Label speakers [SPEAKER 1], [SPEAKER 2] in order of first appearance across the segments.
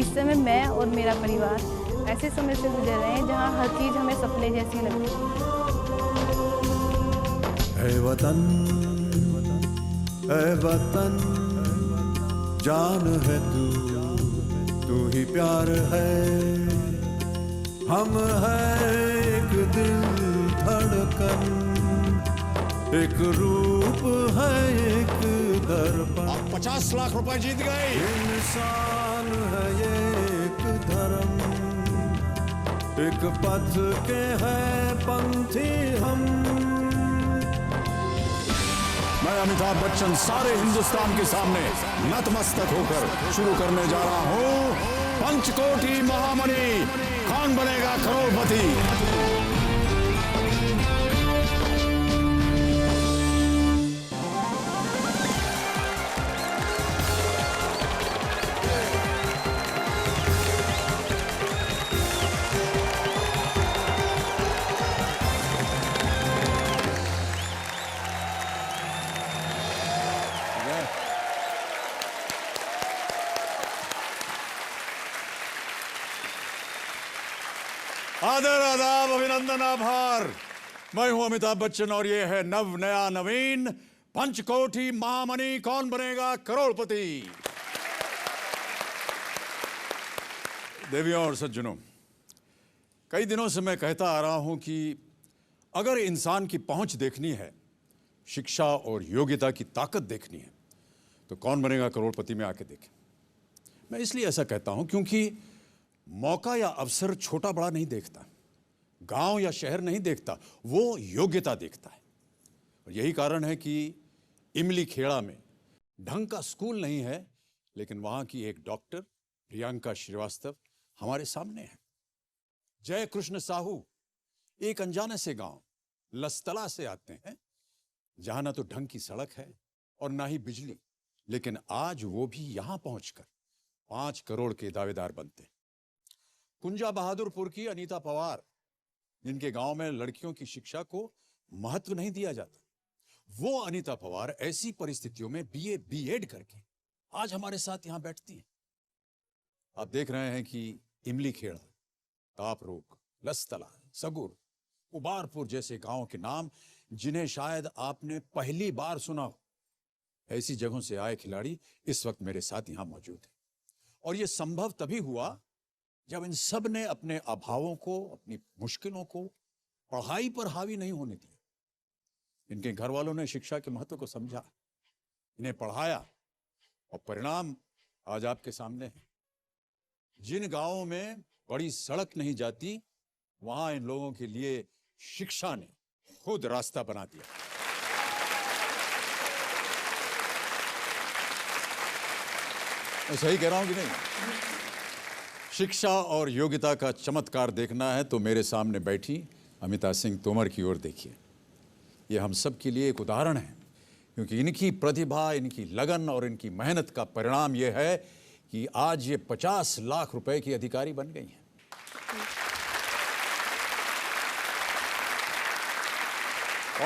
[SPEAKER 1] इस समय मैं और मेरा परिवार ऐसे समय से गुजर रहे हैं जहां हर चीज़ हमें सपने जैसी लगती है।
[SPEAKER 2] ऐ वतन, ऐ वतन, जान है तू ही प्यार है। हम है एक दिल धड़कन, एक रूप है एक दर्पण।
[SPEAKER 3] आप 50 लाख रुपए जीत गए।
[SPEAKER 2] इंसान है एक धर्म, एक पथ के है पंथी हम।
[SPEAKER 3] मैं अमिताभ बच्चन सारे हिंदुस्तान के सामने नतमस्तक होकर शुरू करने जा रहा हूं पंचकोटी महामणि कौन बनेगा करोड़पति। आदर आदाब अभिनंदन आभार। मैं हूं अमिताभ बच्चन और ये है नव नया नवीन पंचकोटी महामणि कौन बनेगा करोड़पति। देवियों और सज्जनों, कई दिनों से मैं कहता आ रहा हूं कि अगर इंसान की पहुंच देखनी है, शिक्षा और योग्यता की ताकत देखनी है, तो कौन बनेगा करोड़पति में आके देखें। मैं इसलिए ऐसा कहता हूं क्योंकि मौका या अवसर छोटा बड़ा नहीं देखता, गांव या शहर नहीं देखता, वो योग्यता देखता है। और यही कारण है कि इमली खेड़ा में ढंग का स्कूल नहीं है, लेकिन वहां की एक डॉक्टर प्रियंका श्रीवास्तव हमारे सामने है। जय कृष्ण साहू एक अनजाने से गांव लस्तला से आते हैं, जहां ना तो ढंग की सड़क है और ना ही बिजली, लेकिन आज वो भी यहां पहुंचकर 5 करोड़ के दावेदार बनते हैं। कुंजा बहादुरपुर की अनीता पवार, जिनके गांव में लड़कियों की शिक्षा को महत्व नहीं दिया जाता, वो अनीता पवार ऐसी परिस्थितियों में बीए बीएड करके आज हमारे साथ यहां बैठती हैं। आप देख रहे हैं कि इमली खेड़ा, तापरोक, लस्तला, सगुर, उबारपुर जैसे गांवों के नाम जिन्हें शायद आपने पहली बार सुना हो, ऐसी जगहों से आए खिलाड़ी इस वक्त मेरे साथ यहां मौजूद हैं। और यह संभव तभी हुआ जब इन सब ने अपने अभावों को, अपनी मुश्किलों को पढ़ाई पर हावी नहीं होने दिया। इनके घर वालों ने शिक्षा के महत्व को समझा, इन्हें पढ़ाया, और परिणाम आज आपके सामने है। जिन गांवों में बड़ी सड़क नहीं जाती, वहां इन लोगों के लिए शिक्षा ने खुद रास्ता बना दिया। मैं सही कह रहा हूं कि नहीं? शिक्षा और योग्यता का चमत्कार देखना है तो मेरे सामने बैठी अमिता सिंह तोमर की ओर देखिए। ये हम सब के लिए एक उदाहरण है, क्योंकि इनकी प्रतिभा, इनकी लगन और इनकी मेहनत का परिणाम यह है कि आज ये 50 लाख रुपए की अधिकारी बन गई हैं।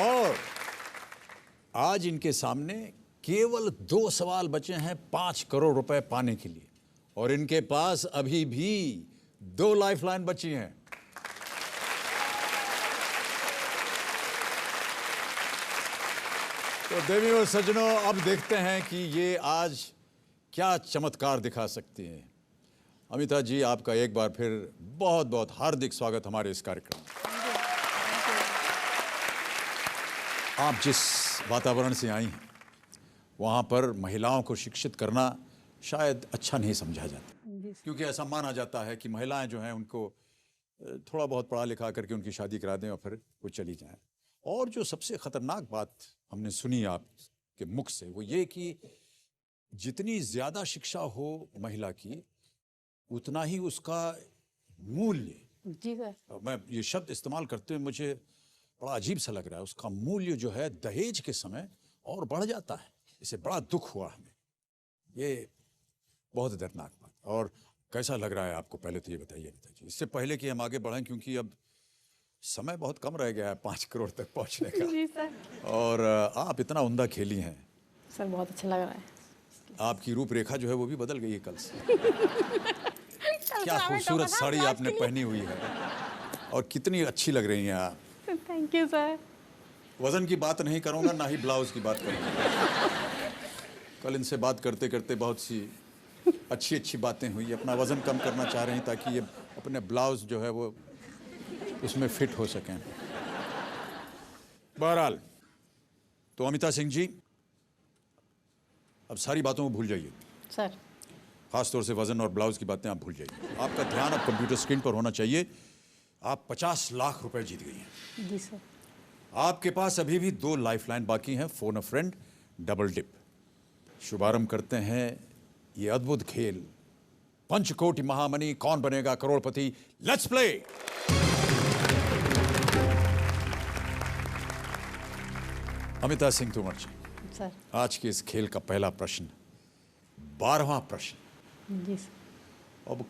[SPEAKER 3] और आज इनके सामने केवल 2 सवाल बचे हैं 5 करोड़ रुपए पाने के लिए, और इनके पास अभी भी 2 लाइफलाइन बची हैं। तो देवी और सज्जनों, अब देखते हैं कि ये आज क्या चमत्कार दिखा सकती हैं। अमिता जी, आपका एक बार फिर बहुत बहुत हार्दिक स्वागत हमारे इस कार्यक्रम में। आप जिस वातावरण से आई हैं, वहाँ पर महिलाओं को शिक्षित करना शायद अच्छा नहीं समझा जाता, क्योंकि ऐसा माना जाता है कि महिलाएं जो हैं उनको थोड़ा बहुत पढ़ा लिखा करके उनकी शादी करा दें और फिर वो चली जाएं। और जो सबसे खतरनाक बात हमने सुनी आपके मुख से, वो ये कि जितनी ज़्यादा शिक्षा हो महिला की, उतना ही उसका मूल्य,
[SPEAKER 1] जी सर,
[SPEAKER 2] मैं ये शब्द इस्तेमाल करते हुए मुझे बड़ा अजीब सा लग रहा है, उसका मूल्य जो है दहेज के समय और बढ़ जाता है। इससे बड़ा दुख हुआ हमें, ये बहुत दर्दनाक बात। और कैसा लग रहा है आपको, पहले तो ये बताइए अनिता जी, इससे पहले कि हम आगे बढ़ें, क्योंकि अब समय बहुत कम रह गया है 5 करोड़ तक पहुंचने का।
[SPEAKER 1] जी सर।
[SPEAKER 2] और आप इतना उम्दा खेली हैं
[SPEAKER 1] सर बहुत अच्छा लग रहा है।
[SPEAKER 2] आपकी रूपरेखा जो है वो भी बदल गई है कल से।
[SPEAKER 3] क्या खूबसूरत साड़ी आपने पहनी हुई है और कितनी अच्छी लग रही हैं आप।
[SPEAKER 1] Thank you sir.
[SPEAKER 3] वजन की बात नहीं करूंगा, ना ही ब्लाउज की बात करूंगा। कल इनसे बात करते करते बहुत सी अच्छी अच्छी बातें हुई। अपना वजन कम करना चाह रहे हैं ताकि ये अपने ब्लाउज जो है वो उसमें फिट हो सकें। बहरहाल, तो अमिता सिंह जी, अब सारी बातों को भूल जाइए,
[SPEAKER 1] सर।
[SPEAKER 3] खास तौर से वजन और ब्लाउज की बातें आप भूल जाइए। आपका ध्यान अब कंप्यूटर स्क्रीन पर होना चाहिए। आप 50 लाख रुपए जीत गई हैं।
[SPEAKER 1] जी सर।
[SPEAKER 3] आपके पास अभी भी 2 लाइफलाइन बाकी हैं, phone a friend, double dip. शुभारंभ करते हैं ये अद्भुत खेल, पंचकोटि महामणि कौन बनेगा करोड़पति। Let's play. Amita Singh Tomar ji,
[SPEAKER 1] sir.
[SPEAKER 3] आज के इस खेल का पहला प्रश्न, 12वां प्रश्न।
[SPEAKER 1] जी सर।
[SPEAKER 3] अब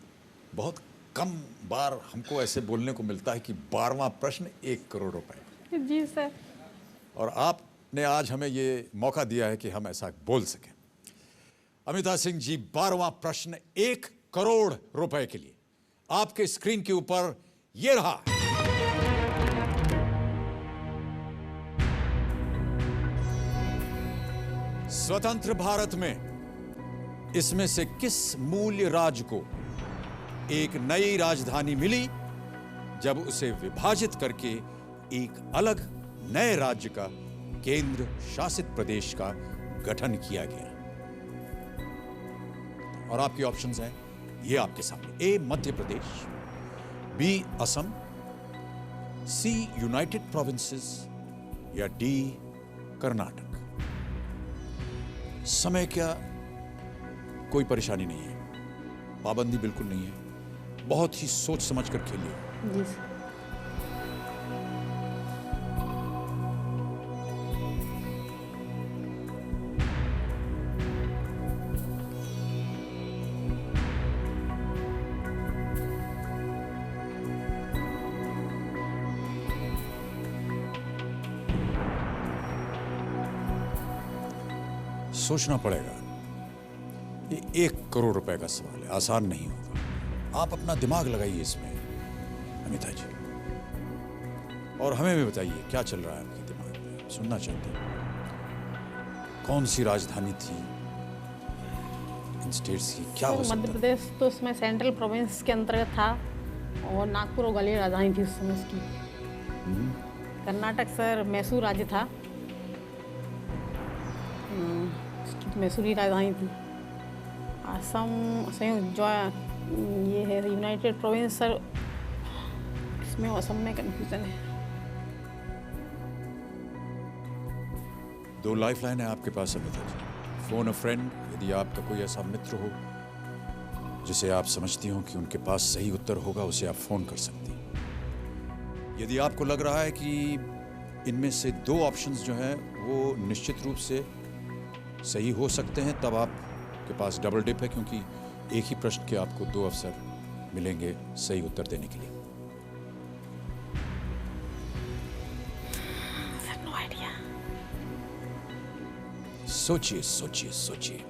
[SPEAKER 3] बहुत कम बार हमको ऐसे बोलने को मिलता है कि 12वां प्रश्न 1 करोड़ रुपए।
[SPEAKER 1] जी सर।
[SPEAKER 3] और आपने आज हमें ये मौका दिया है कि हम ऐसा बोल सकें। अमिता सिंह जी, 12वां प्रश्न 1 करोड़ रुपए के लिए आपके स्क्रीन के ऊपर ये रहा। स्वतंत्र भारत में इसमें से किस मूल्य राज्य को एक नई राजधानी मिली जब उसे विभाजित करके एक अलग नए राज्य का केंद्र शासित प्रदेश का गठन किया गया? और आपके ऑप्शंस हैं ये आपके सामने। ए Madhya Pradesh, B Assam, C United provinces या डी कर्नाटक। समय क्या कोई परेशानी नहीं है, पाबंदी बिल्कुल नहीं है, बहुत ही सोच समझ कर खेलिए।
[SPEAKER 1] जी सर।
[SPEAKER 3] सोचना पड़ेगा। ये 1 करोड़ रुपए का सवाल है, आसान नहीं होगा। आप अपना दिमाग लगाइए इसमें अमिता जी, और हमें भी बताइए क्या चल रहा है आपके दिमाग में। सुनना चाहते हैं कौन सी राजधानी थी इन स्टेट्स की, क्या हो सकता
[SPEAKER 1] मध्य
[SPEAKER 3] है?
[SPEAKER 1] प्रदेश तो उसमें सेंट्रल प्रोविंस के अंतर्गत था और नागपुर और ग्वालियर राजधानी थी उस समय उसकी। कर्नाटक सर मैसूर राज्य था, उसकी तो मैसूर ही राजधानी थी। असम संयुक्त जो ये है यूनाइटेड प्रोविंस सर, इसमें असम में कंफ्यूजन है।
[SPEAKER 3] 2 लाइफलाइन है आपके पास अमिता जी। फोन अ फ्रेंड, यदि आपका कोई ऐसा मित्र हो जिसे आप समझती हो कि उनके पास सही उत्तर होगा, उसे आप फोन कर सकती हैं। यदि आपको लग रहा है कि इनमें से 2 ऑप्शंस जो हैं वो निश्चित रूप से सही हो सकते हैं, तब आपके पास डबल डिप है, क्योंकि एक ही प्रश्न के आपको 2 अवसर मिलेंगे सही उत्तर देने के लिए।
[SPEAKER 1] No idea.
[SPEAKER 3] सोचिए सोचिए सोचिए।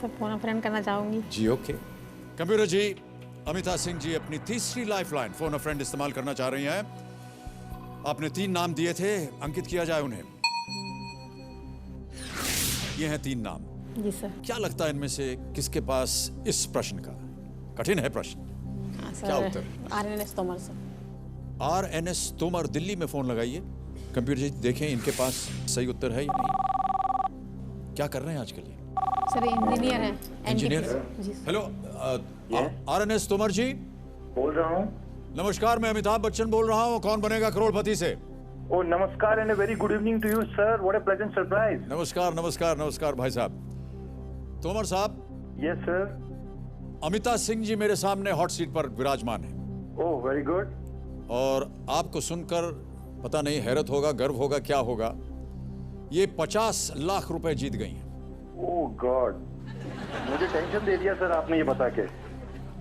[SPEAKER 1] सब फोन फ्रेंड करना चाहूंगी।
[SPEAKER 3] जी ओके। कंप्यूटर जी, अमिता सिंह जी अपनी तीसरी लाइफलाइन फोन अ फ्रेंड इस्तेमाल करना चाह रही हैं। आपने 3 नाम दिए थे, अंकित किया जाए उन्हें। ये हैं 3 नाम।
[SPEAKER 1] जी सर।
[SPEAKER 3] क्या लगता है इनमें से किसके पास इस प्रश्न का, कठिन है प्रश्न,
[SPEAKER 1] हाँ,
[SPEAKER 3] क्या
[SPEAKER 1] सर
[SPEAKER 3] उत्तर?
[SPEAKER 1] RNS Tomar sir.
[SPEAKER 3] RNS Tomar, Delhi में फोन लगाइए। कंप्यूटर जी देखें इनके पास सही उत्तर है या नहीं। क्या कर रहे हैं आजकल ये?
[SPEAKER 1] सर इंजीनियर हैं।
[SPEAKER 3] इंजीनियर।
[SPEAKER 1] जी सर।
[SPEAKER 3] हेलो, RNS तोमर जी।
[SPEAKER 4] बोल रहा हूँ।
[SPEAKER 3] नमस्कार, मैं अमिताभ बच्चन बोल रहा हूँ, कौन बनेगा करोड़पति से।
[SPEAKER 4] Oh, नमस्कार and very good evening to you sir. What a pleasant surprise.
[SPEAKER 3] नमस्कार नमस्कार नमस्कार भाई साहब। तोमर साहब,
[SPEAKER 4] यस सर।
[SPEAKER 3] अमिता सिंह जी मेरे सामने हॉट सीट पर विराजमान है,
[SPEAKER 4] ओह वेरी गुड।
[SPEAKER 3] और आपको सुनकर पता नहीं हैरत होगा, गर्व होगा, क्या होगा। ये 50 लाख रुपए जीत गई हैं।
[SPEAKER 4] ओह गॉड, मुझे टेंशन दे दिया सर आपने ये बता के।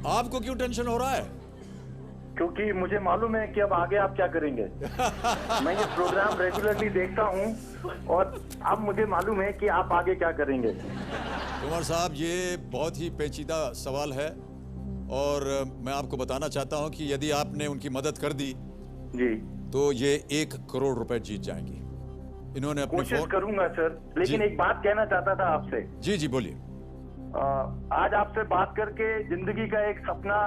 [SPEAKER 3] आपको क्यों टेंशन हो रहा है?
[SPEAKER 4] क्योंकि मुझे मालूम है कि अब आगे आप क्या करेंगे। मैं ये प्रोग्राम रेगुलरली देखता हूँ और अब मुझे मालूम है कि आप आगे क्या करेंगे।
[SPEAKER 3] कुमार साहब, ये बहुत ही पेचीदा सवाल है और मैं आपको बताना चाहता हूं कि यदि आपने उनकी मदद कर दी
[SPEAKER 4] जी,
[SPEAKER 3] तो ये 1 करोड़ रुपए जीत जाएंगी। इन्होंने अपनी
[SPEAKER 4] कोशिश करूंगा सर, लेकिन
[SPEAKER 3] जी।
[SPEAKER 4] एक बात कहना चाहता था आपसे।
[SPEAKER 3] जी जी बोलिए।
[SPEAKER 4] आज आपसे बात करके जिंदगी का एक सपना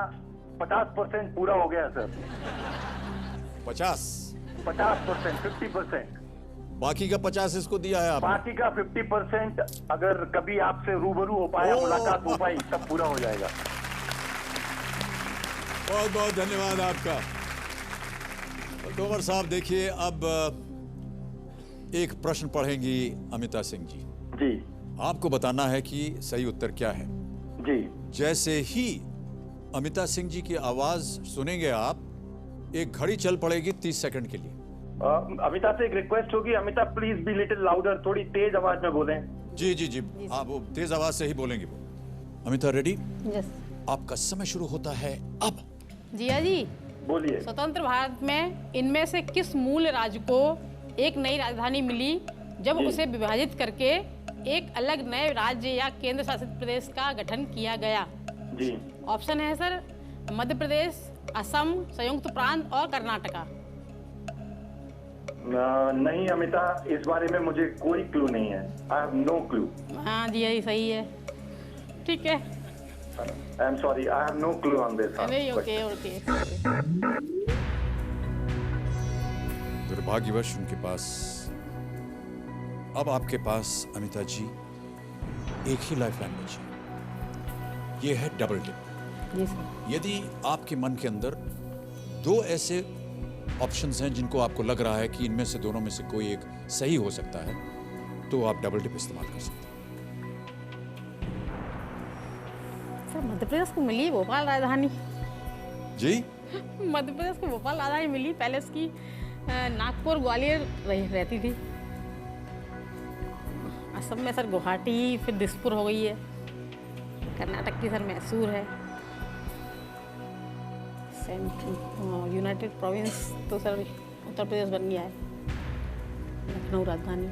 [SPEAKER 4] 50% पूरा हो गया सर। 50%, 50%।
[SPEAKER 3] बाकी का 50 इसको दिया है आपने।
[SPEAKER 4] बाकी का 50% अगर कभी आपसे रूबरू हो पाया, मुलाकात हो पाई, तब पूरा हो जाएगा।
[SPEAKER 3] बहुत बहुत धन्यवाद आपका। तोमर साहब, देखिए अब एक प्रश्न पढ़ेंगी अमिता सिंह जी।
[SPEAKER 4] जी
[SPEAKER 3] आपको बताना है कि सही उत्तर क्या है।
[SPEAKER 4] जी
[SPEAKER 3] जैसे ही अमिता सिंह जी की आवाज सुनेंगे आप, एक घड़ी चल पड़ेगी 30 सेकंड के लिए।
[SPEAKER 4] अमिता से एक रिक्वेस्ट होगी, Amita please be little louder, थोड़ी तेज आवाज में बोलें।
[SPEAKER 3] जी जी जी, आप वो तेज आवाज से ही बोलेंगे वो। अमिता रेडी?
[SPEAKER 1] यस।
[SPEAKER 3] आपका समय शुरू होता है अब।
[SPEAKER 1] जिया जी,
[SPEAKER 4] बोलिए।
[SPEAKER 1] स्वतंत्र भारत में इनमें से किस मूल राज्य को एक नई राजधानी मिली जब उसे विभाजित करके एक अलग नए राज्य या केंद्र शासित प्रदेश का गठन किया गया?
[SPEAKER 4] जी,
[SPEAKER 1] ऑप्शन है सर, मध्य प्रदेश, असम, संयुक्त प्रांत और कर्नाटका।
[SPEAKER 4] नहीं अमिता, इस बारे में मुझे कोई क्लू नहीं है। I have no clue.
[SPEAKER 1] हाँ जी, यही सही है। ठीक है।
[SPEAKER 4] I am sorry, I have no clue on this.
[SPEAKER 1] नहीं, ओके ओके।
[SPEAKER 3] दुर्भाग्यवश उनके पास, अब आपके पास अमिता जी एक ही लाइफलाइन बची। ये है डबल डिप।
[SPEAKER 1] जी सर।
[SPEAKER 3] यदि आपके मन के अंदर 2 ऐसे ऑप्शंस हैं जिनको आपको लग रहा है कि इनमें से दोनों में से कोई एक सही हो सकता है, तो आप डबल डिप इस्तेमाल कर सकते हैं।
[SPEAKER 1] सर, मध्य प्रदेश को मिली भोपाल राजधानी।
[SPEAKER 3] जी,
[SPEAKER 1] मध्य प्रदेश को भोपाल राजधानी मिली, पहले उसकी नागपुर ग्वालियर रहती थी। असम में सर गुवाहाटी, फिर दिसपुर हो गई है। कर्नाटक की सर मैसूर है। यूनाइटेड प्रोविंस तो सर उत्तर प्रदेश बन गया है, लखनऊ राजधानी।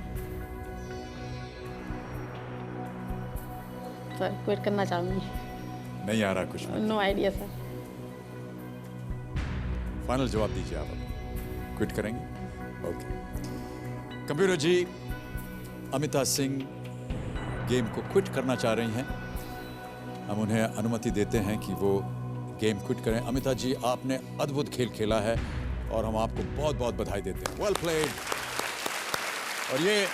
[SPEAKER 1] सर क्विट करना चाहूँगी।
[SPEAKER 3] नहीं आ रहा कुछ।
[SPEAKER 1] No idea sir.
[SPEAKER 3] फाइनल जवाब दीजिए आप। क्विट करेंगे? Okay. Computer ji, Amita Singh game को क्विट करना चाह रही हैं। हम उन्हें अनुमति देते हैं कि वो गेम क्विट करें। अमिता जी, आपने अद्भुत खेल खेला है और हम आपको बहुत बहुत बधाई देते हैं। Well played. और ये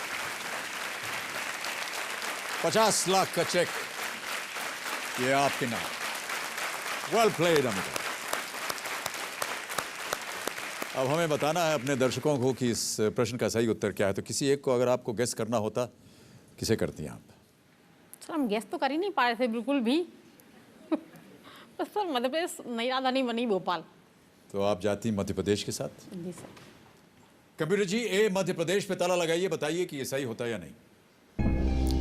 [SPEAKER 3] 50 लाख का चेक ये आपके नाम। Well played Amita. अब हमें बताना है अपने दर्शकों को कि इस प्रश्न का सही उत्तर क्या है। तो किसी एक को अगर आपको गेस करना होता, किसे करती हैं आप?
[SPEAKER 1] सर हम गेस तो कर ही नहीं पा रहे थे बिल्कुल भी। बस सर मध्य प्रदेश नई राजधानी बनी भोपाल।
[SPEAKER 3] तो आप जाती मध्य प्रदेश के साथ।
[SPEAKER 1] जी सर।
[SPEAKER 3] कंप्यूटर जी, ए मध्य प्रदेश पे ताला लगाइए, बताइए कि ये सही होता है या नहीं।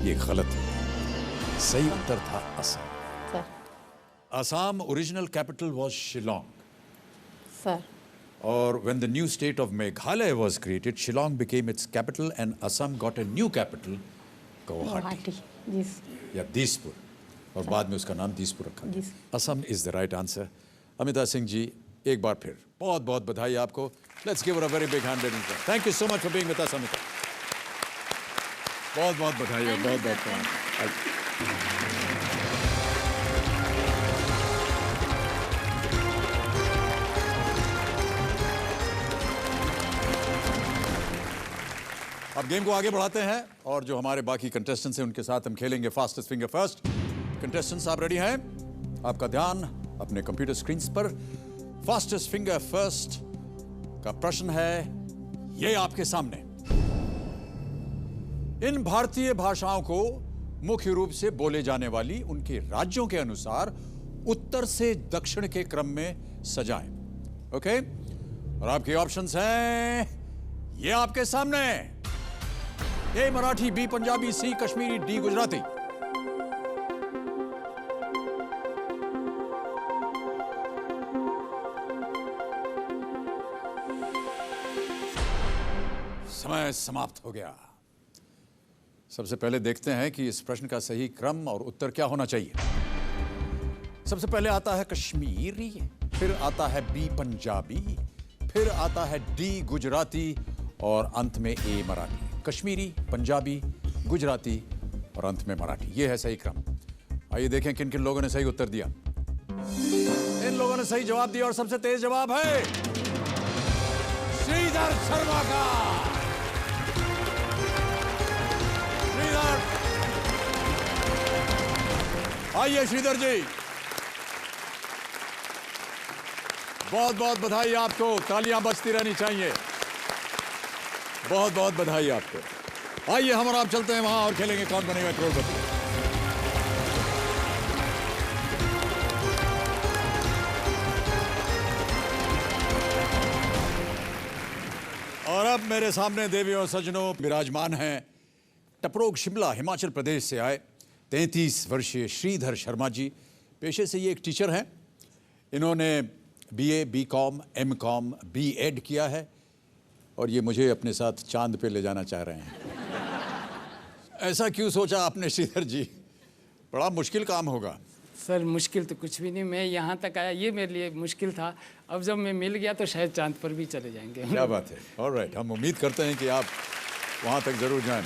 [SPEAKER 3] ये गलत है। सही उत्तर था Assam.
[SPEAKER 1] Sir.
[SPEAKER 3] Assam original capital was Shillong.
[SPEAKER 1] Sir.
[SPEAKER 3] और when the new state of Meghalaya was created, Shillong became its capital and Assam got a new capital, Guwahati
[SPEAKER 1] जी
[SPEAKER 3] या दीसपुर, और बाद में उसका नाम दीसपुर रखा
[SPEAKER 1] जी।
[SPEAKER 3] गया। Assam is the right answer. Amita Singh ji, एक बार फिर बहुत बहुत बधाई आपको। Let's give her a very big hand, ladies and gentlemen. Thank you so much for being with us, Amita. बहुत बहुत बधाई और बहुत बहुत प्रणाम। अब गेम को आगे बढ़ाते हैं और जो हमारे बाकी कंटेस्टेंट्स हैं उनके साथ हम खेलेंगे फास्टेस्ट फिंगर फर्स्ट। कंटेस्टेंट्स आप रेडी हैं? आपका ध्यान अपने कंप्यूटर स्क्रीन पर। फास्टेस्ट फिंगर फर्स्ट का प्रश्न है ये आपके सामने। इन भारतीय भाषाओं को मुख्य रूप से बोले जाने वाली उनके राज्यों के अनुसार उत्तर से दक्षिण के क्रम में सजाएं। ओके? और आपके ऑप्शंस हैं ये आपके सामने। ए मराठी, बी पंजाबी, सी कश्मीरी, डी गुजराती।
[SPEAKER 2] समय समाप्त हो गया। सबसे पहले देखते हैं कि इस प्रश्न का सही क्रम और उत्तर क्या होना चाहिए। सबसे पहले आता है कश्मीरी, फिर आता है बी पंजाबी, फिर आता है डी गुजराती और अंत में ए मराठी। कश्मीरी, पंजाबी, गुजराती और अंत में मराठी, ये है सही क्रम। आइए देखें किन किन लोगों ने सही उत्तर दिया। इन लोगों ने सही जवाब दिया और सबसे तेज जवाब है श्रीधर शर्मा का। श्रीधर, आइए श्रीधर जी, बहुत बहुत बधाई आपको, तालियां बजती रहनी चाहिए। बहुत बहुत बधाई आपको। आइए हम और आप चलते हैं वहां और खेलेंगे कौन बनेगा करोड़पति। और अब मेरे सामने देवी और सज्जनों विराजमान हैं टपरोग शिमला हिमाचल प्रदेश से आए 33 वर्षीय श्रीधर शर्मा जी। पेशे से ये एक टीचर हैं। इन्होंने बीए, बीकॉम, एमकॉम, बीएड किया है और ये मुझे अपने साथ चांद पे ले जाना चाह रहे हैं। ऐसा क्यों सोचा आपने श्रीधर जी? बड़ा मुश्किल काम होगा।
[SPEAKER 5] सर मुश्किल तो कुछ भी नहीं, मैं यहाँ तक आया ये मेरे लिए मुश्किल था। अब जब मैं मिल गया तो शायद चांद पर भी चले जाएंगे।
[SPEAKER 2] क्या बात है। ऑलराइट, हम उम्मीद करते हैं कि आप वहाँ तक जरूर जाएं।